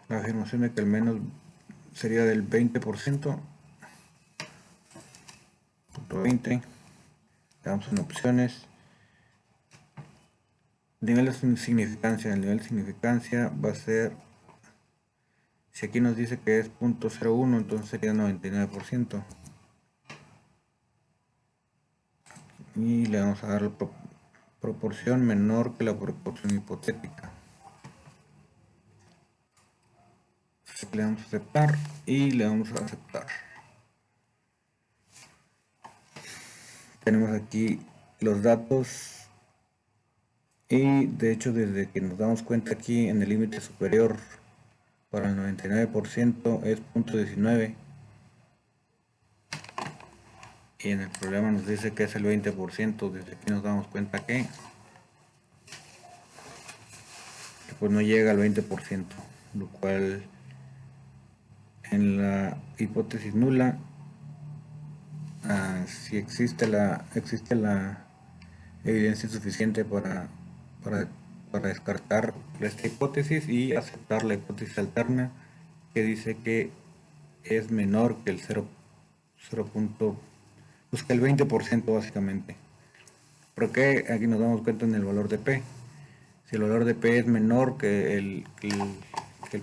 la afirmación de que al menos sería del 20%. 20. Le damos en opciones. Nivel de significancia. El nivel de significancia va a ser, si aquí nos dice que es 0.01, entonces sería 99%. Y le vamos a dar la proporción menor que la proporción hipotética. Le damos a aceptar y le vamos a aceptar. Tenemos aquí los datos y de hecho desde que nos damos cuenta aquí en el límite superior para el 99% es 0.19 y en el problema nos dice que es el 20%. Desde aquí nos damos cuenta que pues no llega al 20%, lo cual en la hipótesis nula si existe la evidencia suficiente para descartar esta hipótesis y aceptar la hipótesis alterna, que dice que es menor que el busca el 20% básicamente. ¿Por qué? Aquí nos damos cuenta en el valor de P. Si el valor de P es menor que el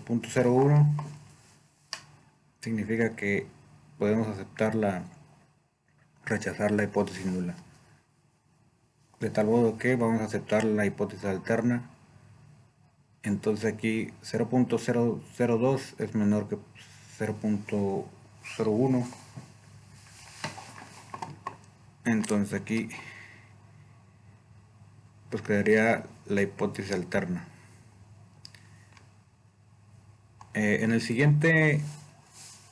punto 0,1, significa que podemos rechazar la hipótesis nula. De tal modo que vamos a aceptar la hipótesis alterna. Entonces aquí 0.002 es menor que 0.01. Entonces aquí pues quedaría la hipótesis alterna. En el siguiente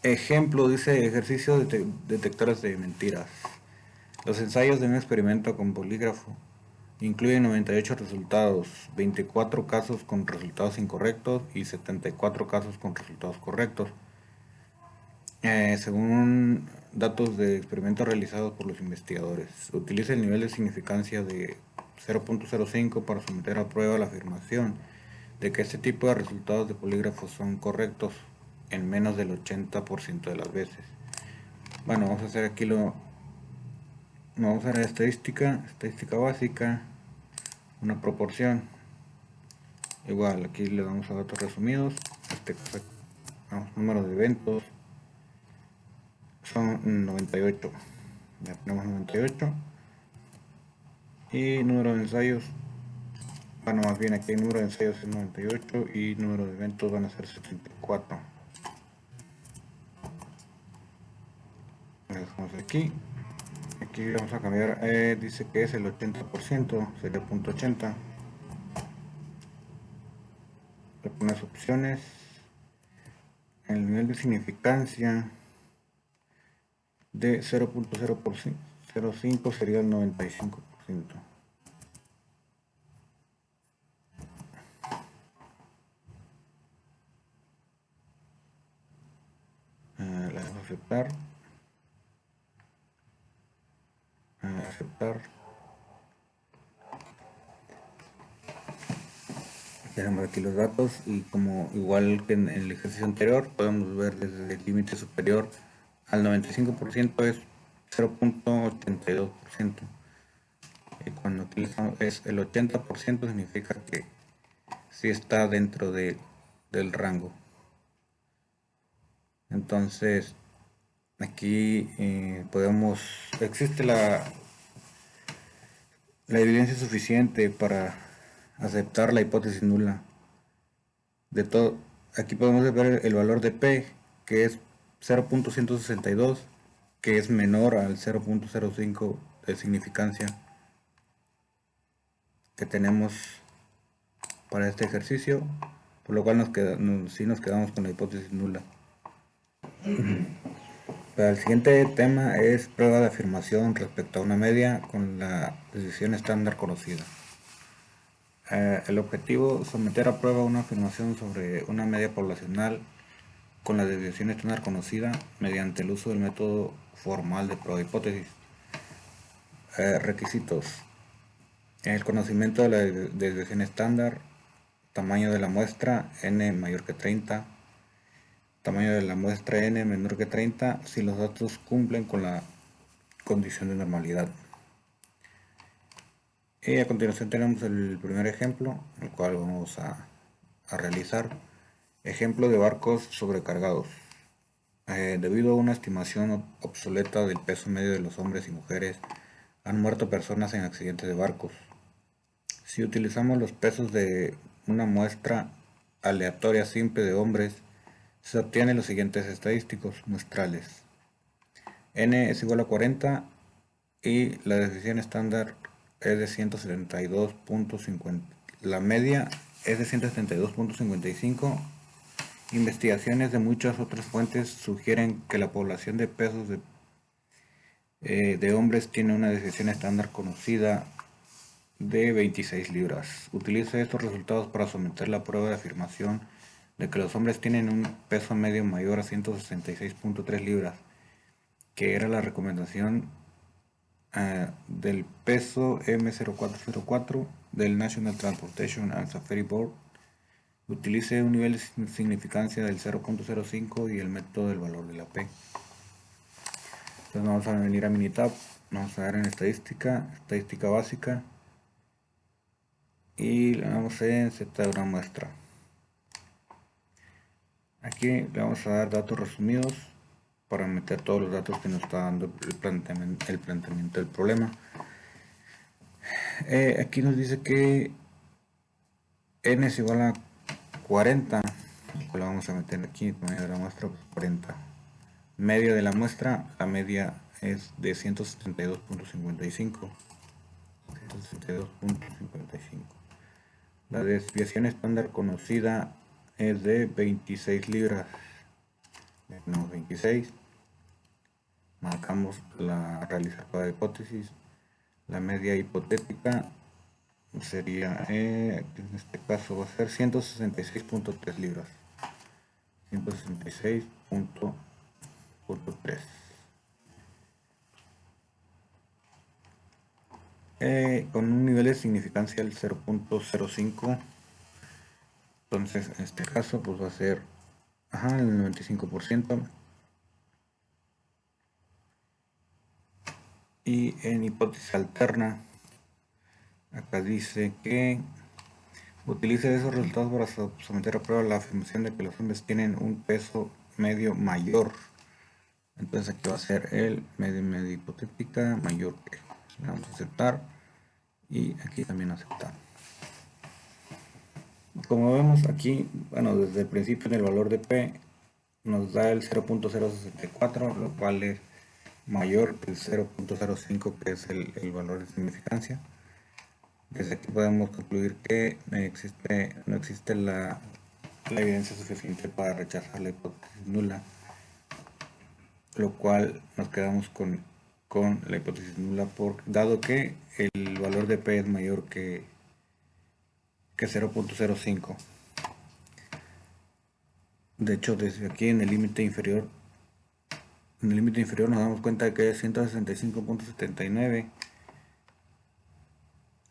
ejemplo dice ejercicio de detectores de mentiras. Los ensayos de un experimento con bolígrafo incluyen 98 resultados, 24 casos con resultados incorrectos y 74 casos con resultados correctos. Según datos de experimentos realizados por los investigadores, utiliza el nivel de significancia de 0.05 para someter a prueba la afirmación de que este tipo de resultados de polígrafo son correctos en menos del 80% de las veces. Bueno, vamos a hacer aquí vamos a hacer estadística básica, una proporción. Igual, aquí le damos a datos resumidos, número de eventos, son 98. Ya tenemos 98. Y número de ensayos, bueno, más bien aquí el número de ensayos es 98 y número de eventos van a ser 74. Lo dejamos aquí. Aquí vamos a cambiar, dice que es el 80%, sería .80. Le pones opciones. El nivel de significancia de 0.005 sería el 95%. Le vamos a aceptar. Aceptar. Tenemos aquí los datos y como igual que en el ejercicio anterior podemos ver desde el límite superior al 95% es 0.82%. Y cuando utilizamos es el 80% significa que sí está dentro del rango. Entonces aquí existe la evidencia suficiente para aceptar la hipótesis nula. De todo, aquí podemos ver el valor de P, que es 0.162, que es menor al 0.05 de significancia que tenemos para este ejercicio, por lo cual sí nos quedamos con la hipótesis nula. Para el siguiente tema es prueba de afirmación respecto a una media con la desviación estándar conocida. El objetivo: someter a prueba una afirmación sobre una media poblacional con la desviación estándar conocida mediante el uso del método formal de prueba de hipótesis. Requisitos: el conocimiento de la desviación estándar, tamaño de la muestra n mayor que 30, tamaño de la muestra n menor que 30 si los datos cumplen con la condición de normalidad. Y a continuación tenemos el primer ejemplo, el cual vamos a realizar. Ejemplo de barcos sobrecargados. Debido a una estimación obsoleta del peso medio de los hombres y mujeres, han muerto personas en accidentes de barcos. Si utilizamos los pesos de una muestra aleatoria simple de hombres, se obtienen los siguientes estadísticos muestrales. N es igual a 40 y la desviación estándar es de 172.50. La media es de 172.55. Investigaciones de muchas otras fuentes sugieren que la población de pesos de hombres tiene una desviación estándar conocida de 26 libras. Utiliza estos resultados para someter la prueba de afirmación de que los hombres tienen un peso medio mayor a 166.3 libras, que era la recomendación del peso M0404 del National Transportation and Safety Board. Utilice un nivel de significancia del 0.05 y el método del valor de la P. Entonces vamos a venir a Minitab, vamos a dar en estadística, estadística básica y le vamos en Z de una muestra. Aquí le vamos a dar datos resumidos para meter todos los datos que nos está dando el planteamiento del problema. Aquí nos dice que n es igual a 40, lo vamos a meter aquí, medio de la muestra, pues 40. Media de la muestra, la media es de 172.55. 172.55. La desviación estándar conocida es de 26 libras. Tenemos 26. Marcamos la realizar la hipótesis. La media hipotética sería, en este caso va a ser 166.3 libras. 166.3. Con un nivel de significancia del 0.05. Entonces en este caso pues va a ser el 95%. Y en hipótesis alterna, acá dice que utilice esos resultados para someter a prueba la afirmación de que los hombres tienen un peso medio mayor. Entonces aquí va a ser el media hipotética mayor que. Le vamos a aceptar y aquí también aceptar. Como vemos aquí, bueno, desde el principio en el valor de P nos da el 0.064, lo cual es mayor que el 0.05, que es el valor de significancia. Desde aquí podemos concluir que no existe la evidencia suficiente para rechazar la hipótesis nula, lo cual nos quedamos con la hipótesis nula, dado que el valor de P es mayor que 0.05. De hecho, desde aquí en el límite inferior nos damos cuenta de que 165.79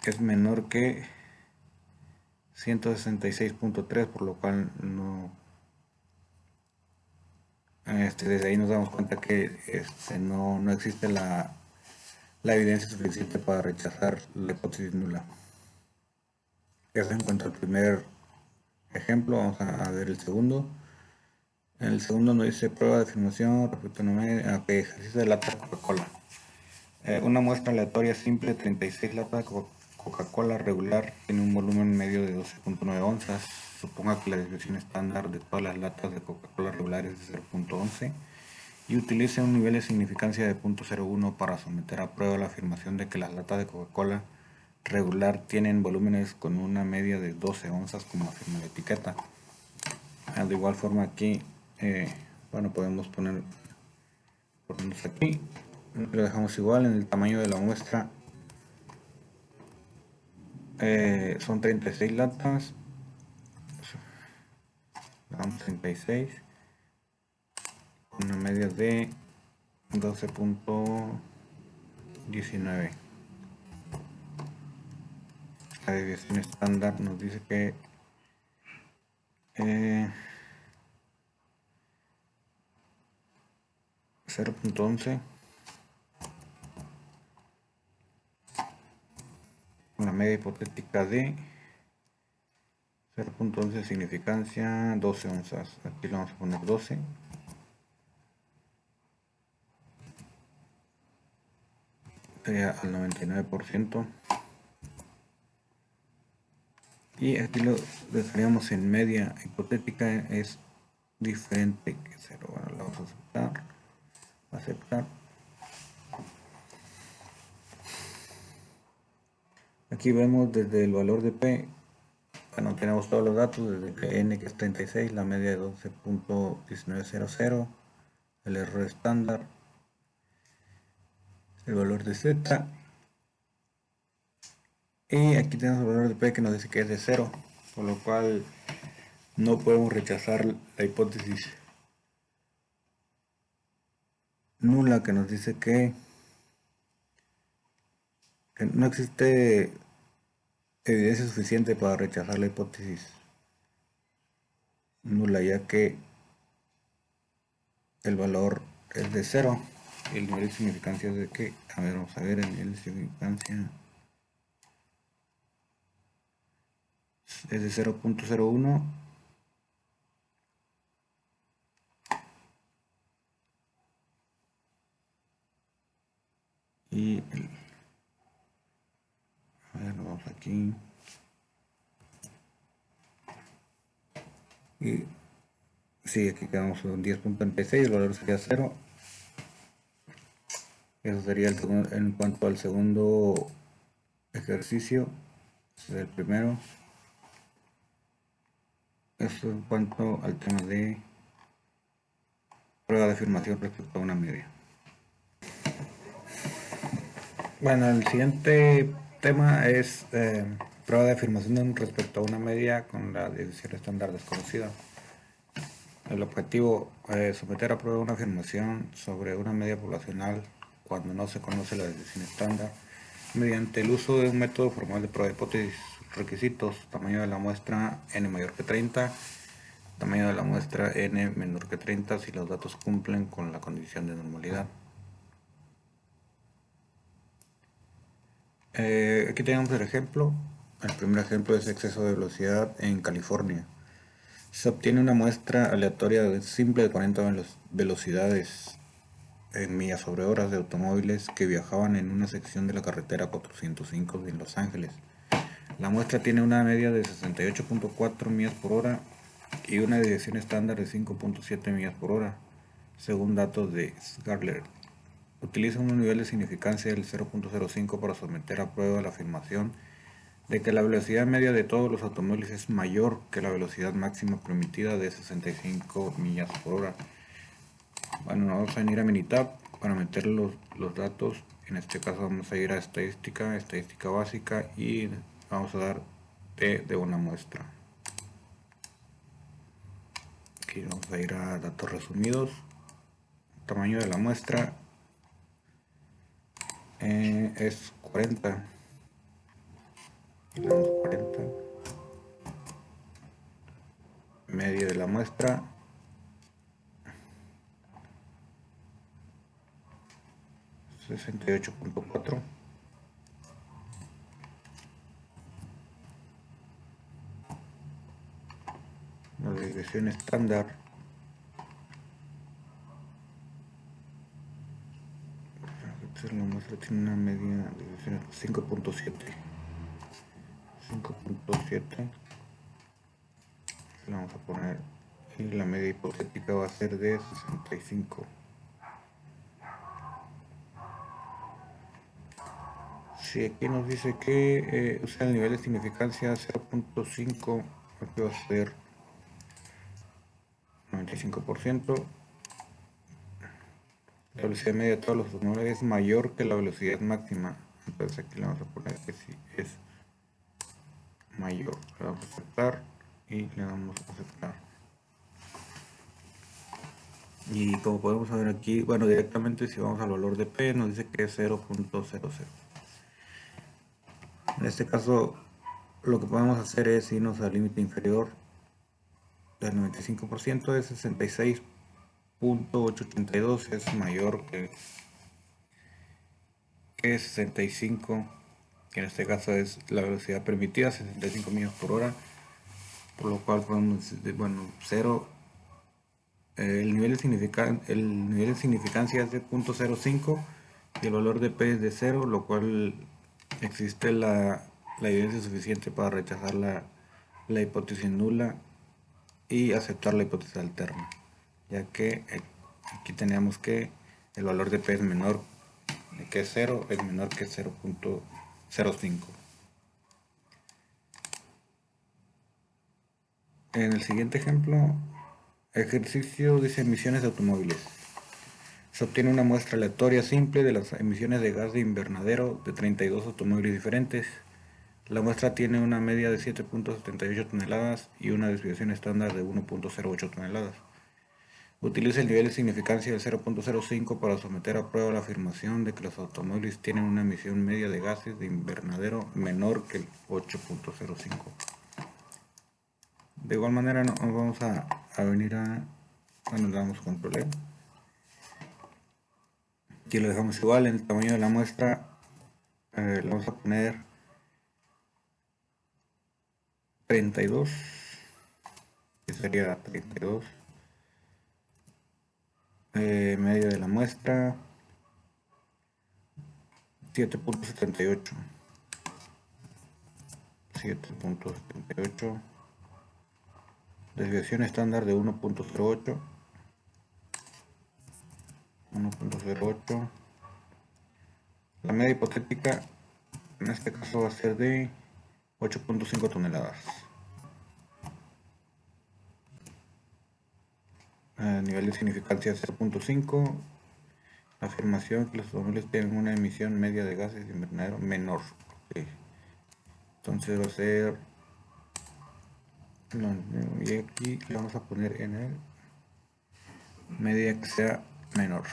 es menor que 166.3, por lo cual no, desde ahí nos damos cuenta que no existe la evidencia suficiente para rechazar la hipótesis nula. Eso en cuanto al primer ejemplo. Vamos a ver el segundo. En el segundo nos dice prueba de afirmación respecto a ejercicio de lata de Coca-Cola. Una muestra aleatoria simple, 36 latas de Coca-Cola regular, tiene un volumen medio de 12.9 onzas. Suponga que la desviación estándar de todas las latas de Coca-Cola regulares es de 0.11 y utilice un nivel de significancia de 0.01 para someter a prueba la afirmación de que las latas de Coca-Cola regular tienen volúmenes con una media de 12 onzas como afirma la etiqueta. De igual forma aquí, podemos ponernos aquí, lo dejamos igual en el tamaño de la muestra. Son 36 latas, damos 36, una media de 12.19. La desviación estándar nos dice que 0.11, una media hipotética de 0.11 significancia 12 onzas. Aquí le vamos a poner 12. Sería al 99%. Y aquí lo dejaríamos en media hipotética, es diferente que 0. Bueno, lo vamos a aceptar. Aquí vemos desde el valor de P, bueno, tenemos todos los datos, desde que N, que es 36, la media de 12.1900, el error estándar, el valor de Z, y aquí tenemos el valor de P que nos dice que es de 0, por lo cual no podemos rechazar la hipótesis nula que nos dice que no existe evidencia suficiente para rechazar la hipótesis nula, ya que el valor es de 0. El nivel de significancia es de que, a ver, vamos a ver el nivel de significancia. Es de 0.01 y a ver, vamos aquí y sí, aquí quedamos en 10.36, el valor sería 0. Eso sería en cuanto al segundo ejercicio. Ese es el primero. Esto en cuanto al tema de prueba de afirmación respecto a una media. Bueno, el siguiente tema es prueba de afirmación respecto a una media con la decisión estándar desconocida. El objetivo es someter a prueba una afirmación sobre una media poblacional cuando no se conoce la decisión estándar mediante el uso de un método formal de prueba de hipótesis. Requisitos: tamaño de la muestra n mayor que 30, tamaño de la muestra n menor que 30 si los datos cumplen con la condición de normalidad. Aquí tenemos el ejemplo. El primer ejemplo es exceso de velocidad en California. Se obtiene una muestra aleatoria simple de 40 velocidades en millas sobre horas de automóviles que viajaban en una sección de la carretera 405 de Los Ángeles. La muestra tiene una media de 68.4 millas por hora y una desviación estándar de 5.7 millas por hora, según datos de Scarlett. Utiliza un nivel de significancia del 0.05 para someter a prueba la afirmación de que la velocidad media de todos los automóviles es mayor que la velocidad máxima permitida de 65 millas por hora. Bueno, vamos a venir a Minitab para meter los datos. En este caso vamos a ir a estadística básica y vamos a dar T de una muestra. Aquí vamos a ir a datos resumidos. Tamaño de la muestra es 40. Le damos 40. Media de la muestra 68.4. La desviación estándar la muestra tiene una media de 5.7. 5.7. Le vamos a poner y la media hipotética va a ser de 65. Si aquí nos dice que usa el nivel de significancia 0.5, aquí va a ser 95%. La velocidad media de todos los automóviles es mayor que la velocidad máxima. Entonces aquí le vamos a poner que sí es mayor. Le vamos a aceptar y le damos a aceptar. Y como podemos ver aquí, bueno, directamente si vamos al valor de P nos dice que es 0.00. En este caso lo que podemos hacer es irnos al límite inferior del 95% de 66.882 es mayor que 65, que en este caso es la velocidad permitida, 65 millas por hora, por lo cual podemos decir, bueno, 0, el nivel de significancia es de 0.05 y el valor de P es de 0, lo cual existe la evidencia suficiente para rechazar la hipótesis nula y aceptar la hipótesis alterna, ya que aquí tenemos que el valor de P es menor que 0, es menor que 0.05. En el siguiente ejemplo, ejercicio dice emisiones de automóviles. Se obtiene una muestra aleatoria simple de las emisiones de gas de invernadero de 32 automóviles diferentes. La muestra tiene una media de 7.78 toneladas y una desviación estándar de 1.08 toneladas. Utiliza el nivel de significancia del 0.05 para someter a prueba la afirmación de que los automóviles tienen una emisión media de gases de invernadero menor que el 8.05. De igual manera nos vamos a venir a... Bueno, le damos control E. Aquí lo dejamos igual. En el tamaño de la muestra le vamos a poner 32, que sería 32. Medio de la muestra 7.78. 7.78. Desviación estándar de 1.08. 1.08. La media hipotética en este caso va a ser de 8.5 toneladas. Nivel de significancia 0.5. Afirmación que los automóviles tienen una emisión media de gases de invernadero menor. Okay. Entonces va a ser, no, y aquí le vamos a poner en el media que sea menor.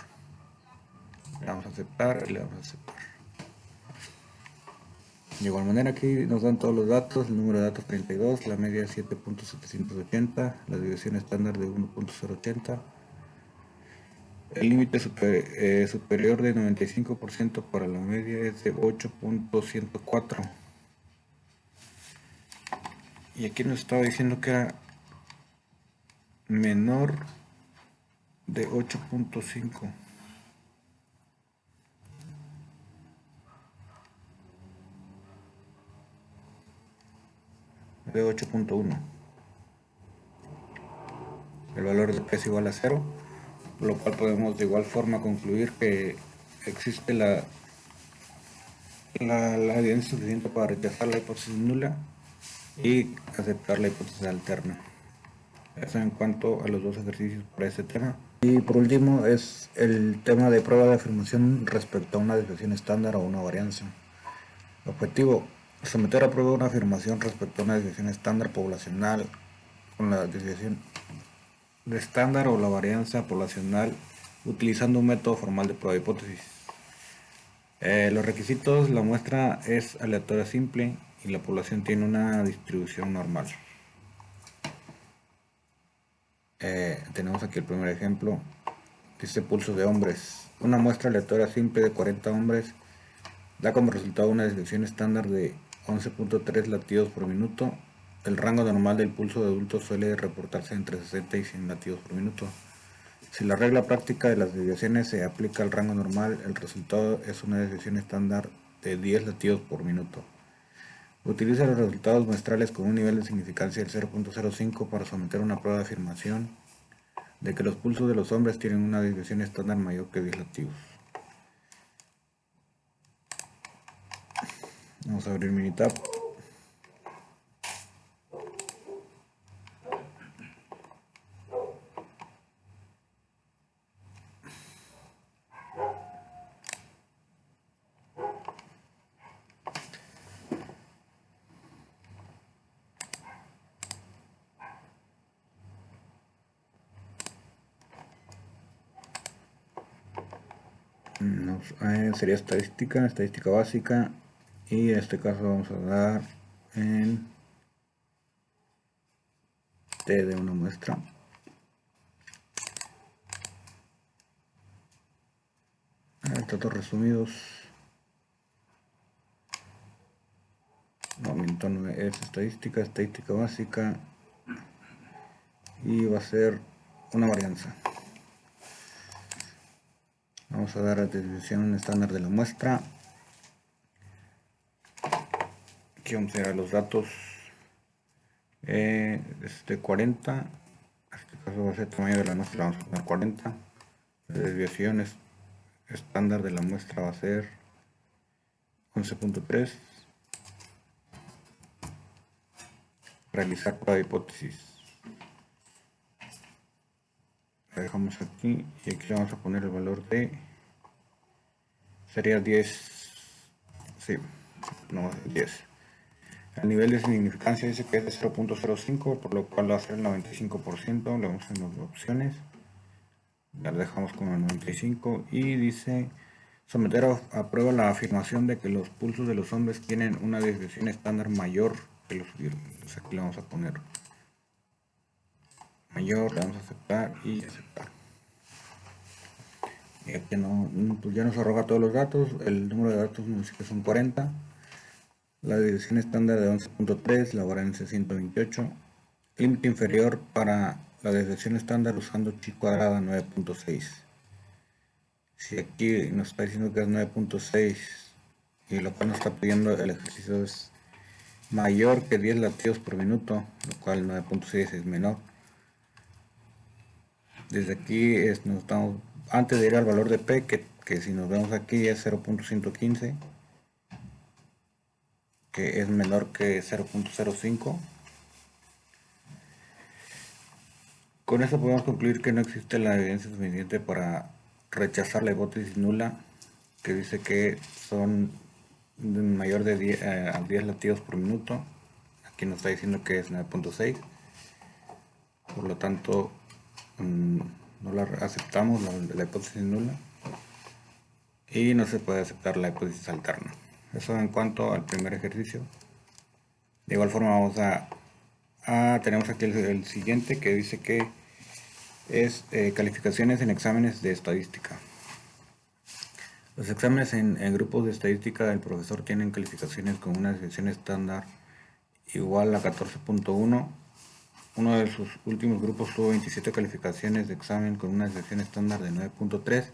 Le vamos a aceptar y le vamos a aceptar. De igual manera aquí nos dan todos los datos, el número de datos 32, la media 7.780, la división estándar de 1.080, el límite superior de 95% para la media es de 8.104. Y aquí nos estaba diciendo que era menor de 8.5. De 8.1. El valor de P es igual a 0, por lo cual podemos de igual forma concluir que existe la evidencia suficiente para rechazar la hipótesis nula y aceptar la hipótesis alterna. Eso en cuanto a los dos ejercicios para este tema. Y por último es el tema de prueba de afirmación respecto a una desviación estándar o una varianza. Objetivo: someter a prueba una afirmación respecto a una desviación estándar poblacional con la desviación de estándar o la varianza poblacional utilizando un método formal de prueba de hipótesis. Los requisitos: la muestra es aleatoria simple y la población tiene una distribución normal. Tenemos aquí el primer ejemplo. Dice pulsos de hombres. Una muestra aleatoria simple de 40 hombres da como resultado una desviación estándar de 11.3 latidos por minuto. El rango normal del pulso de adultos suele reportarse entre 60 y 100 latidos por minuto. Si la regla práctica de las desviaciones se aplica al rango normal, el resultado es una desviación estándar de 10 latidos por minuto. Utiliza los resultados muestrales con un nivel de significancia del 0.05 para someter una prueba de afirmación de que los pulsos de los hombres tienen una desviación estándar mayor que 10 latidos. Vamos a abrir Minitab. Sería estadística básica, y en este caso vamos a dar en T de una muestra. Datos resumidos. No, miento, no es estadística básica, y va a ser una varianza. Vamos a dar la desviación estándar de la muestra. Aquí vamos a ir a los datos. De 40. En este caso va a ser el tamaño de la muestra, vamos a poner 40. La desviación estándar de la muestra va a ser 11.3. Realizar prueba de hipótesis. La dejamos aquí y aquí le vamos a poner el valor de, sería 10. Sí, no, 10. El nivel de significancia dice que es de 0.05, por lo cual va a ser el 95%. Le vamos en las opciones, la dejamos con el 95, y dice someter a prueba la afirmación de que los pulsos de los hombres tienen una desviación estándar mayor que los virus. Aquí le vamos a poner mayor, le vamos a aceptar y aceptar. Pues ya nos arroja todos los datos. El número de datos nos dice que son 40. La desviación estándar de 11.3, la varianza 128. Límite inferior para la desviación estándar usando chi cuadrada 9.6. Si aquí nos está diciendo que es 9.6 y lo cual nos está pidiendo el ejercicio es mayor que 10 latidos por minuto, lo cual 9.6 es menor. Desde aquí nos estamos, antes de ir al valor de P, que si nos vemos aquí es 0.115, que es menor que 0.05. Con eso podemos concluir que no existe la evidencia suficiente para rechazar la hipótesis nula, que dice que son mayor de 10, a 10 latidos por minuto. Aquí nos está diciendo que es 9.6. Por lo tanto, no la aceptamos la hipótesis nula y no se puede aceptar la hipótesis alterna. Eso en cuanto al primer ejercicio. De igual forma vamos tenemos aquí el siguiente, que dice que es calificaciones en exámenes de estadística. Los exámenes en grupos de estadística del profesor tienen calificaciones con una desviación estándar igual a 14.1. Uno de sus últimos grupos tuvo 27 calificaciones de examen con una desviación estándar de 9.3.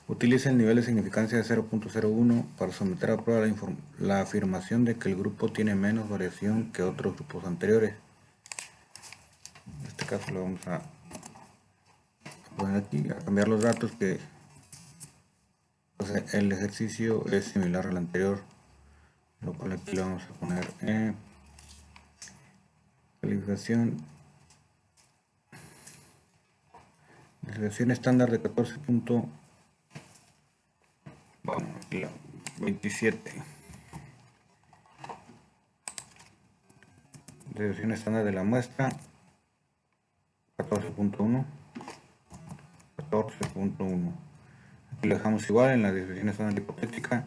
Utiliza el nivel de significancia de 0.01 para someter a prueba la afirmación de que el grupo tiene menos variación que otros grupos anteriores. En este caso lo vamos a poner aquí, a cambiar los datos, que pues, el ejercicio es similar al anterior, lo cual aquí le vamos a poner calificación desviación estándar de 14.27. Desviación estándar de la muestra 14.1. Aquí lo dejamos igual en la desviación estándar hipotética.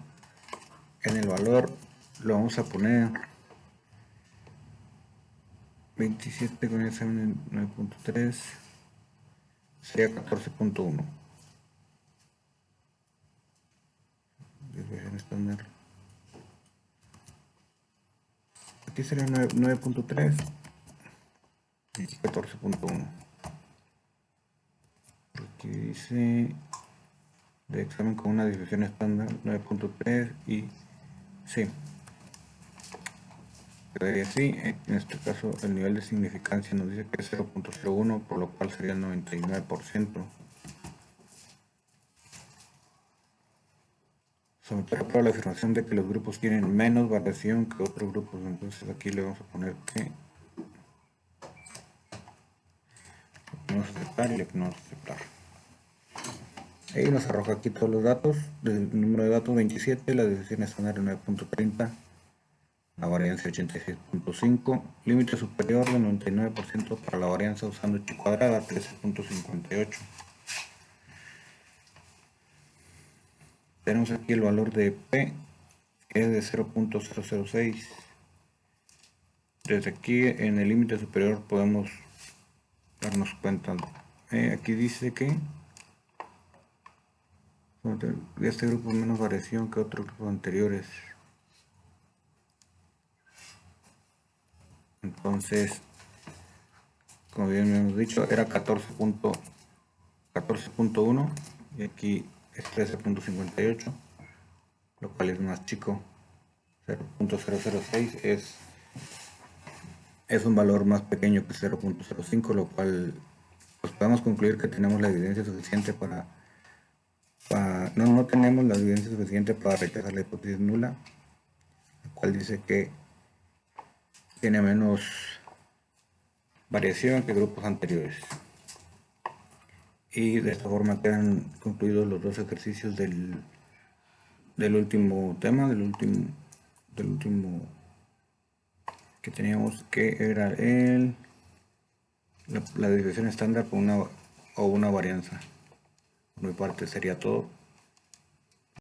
En el valor lo vamos a poner 27 con el examen 9.3, sería 14.1. Desviación estándar. Aquí sería 9.3 y 14.1. Aquí dice de examen con una desviación estándar 9.3 y sí, quedaría así. En este caso el nivel de significancia nos dice que es 0.01, por lo cual sería el 99%. Someter a prueba la afirmación de que los grupos tienen menos variación que otros grupos. Entonces aquí le vamos a poner que vamos a aceptar y le ponemos aceptar. Ahí nos arroja aquí todos los datos. El número de datos 27, la desviación estándar 9.30, la varianza 86.5, límite superior de 99% para la varianza usando chi cuadrada 13.58. Tenemos aquí el valor de P, que es de 0.006. Desde aquí en el límite superior podemos darnos cuenta. Aquí dice que de este grupo menos variación que otros grupos anteriores. Entonces, como bien hemos dicho, era 14.1 y aquí es 13.58, lo cual es más chico. 0.006 es un valor más pequeño que 0.05, lo cual pues podemos concluir que tenemos la evidencia suficiente no tenemos la evidencia suficiente para rechazar la hipótesis nula, la cual dice que tiene menos variación que grupos anteriores. Y de esta forma quedan concluidos los dos ejercicios del último tema, del último que teníamos, que era la desviación estándar con una varianza. Por mi parte sería todo.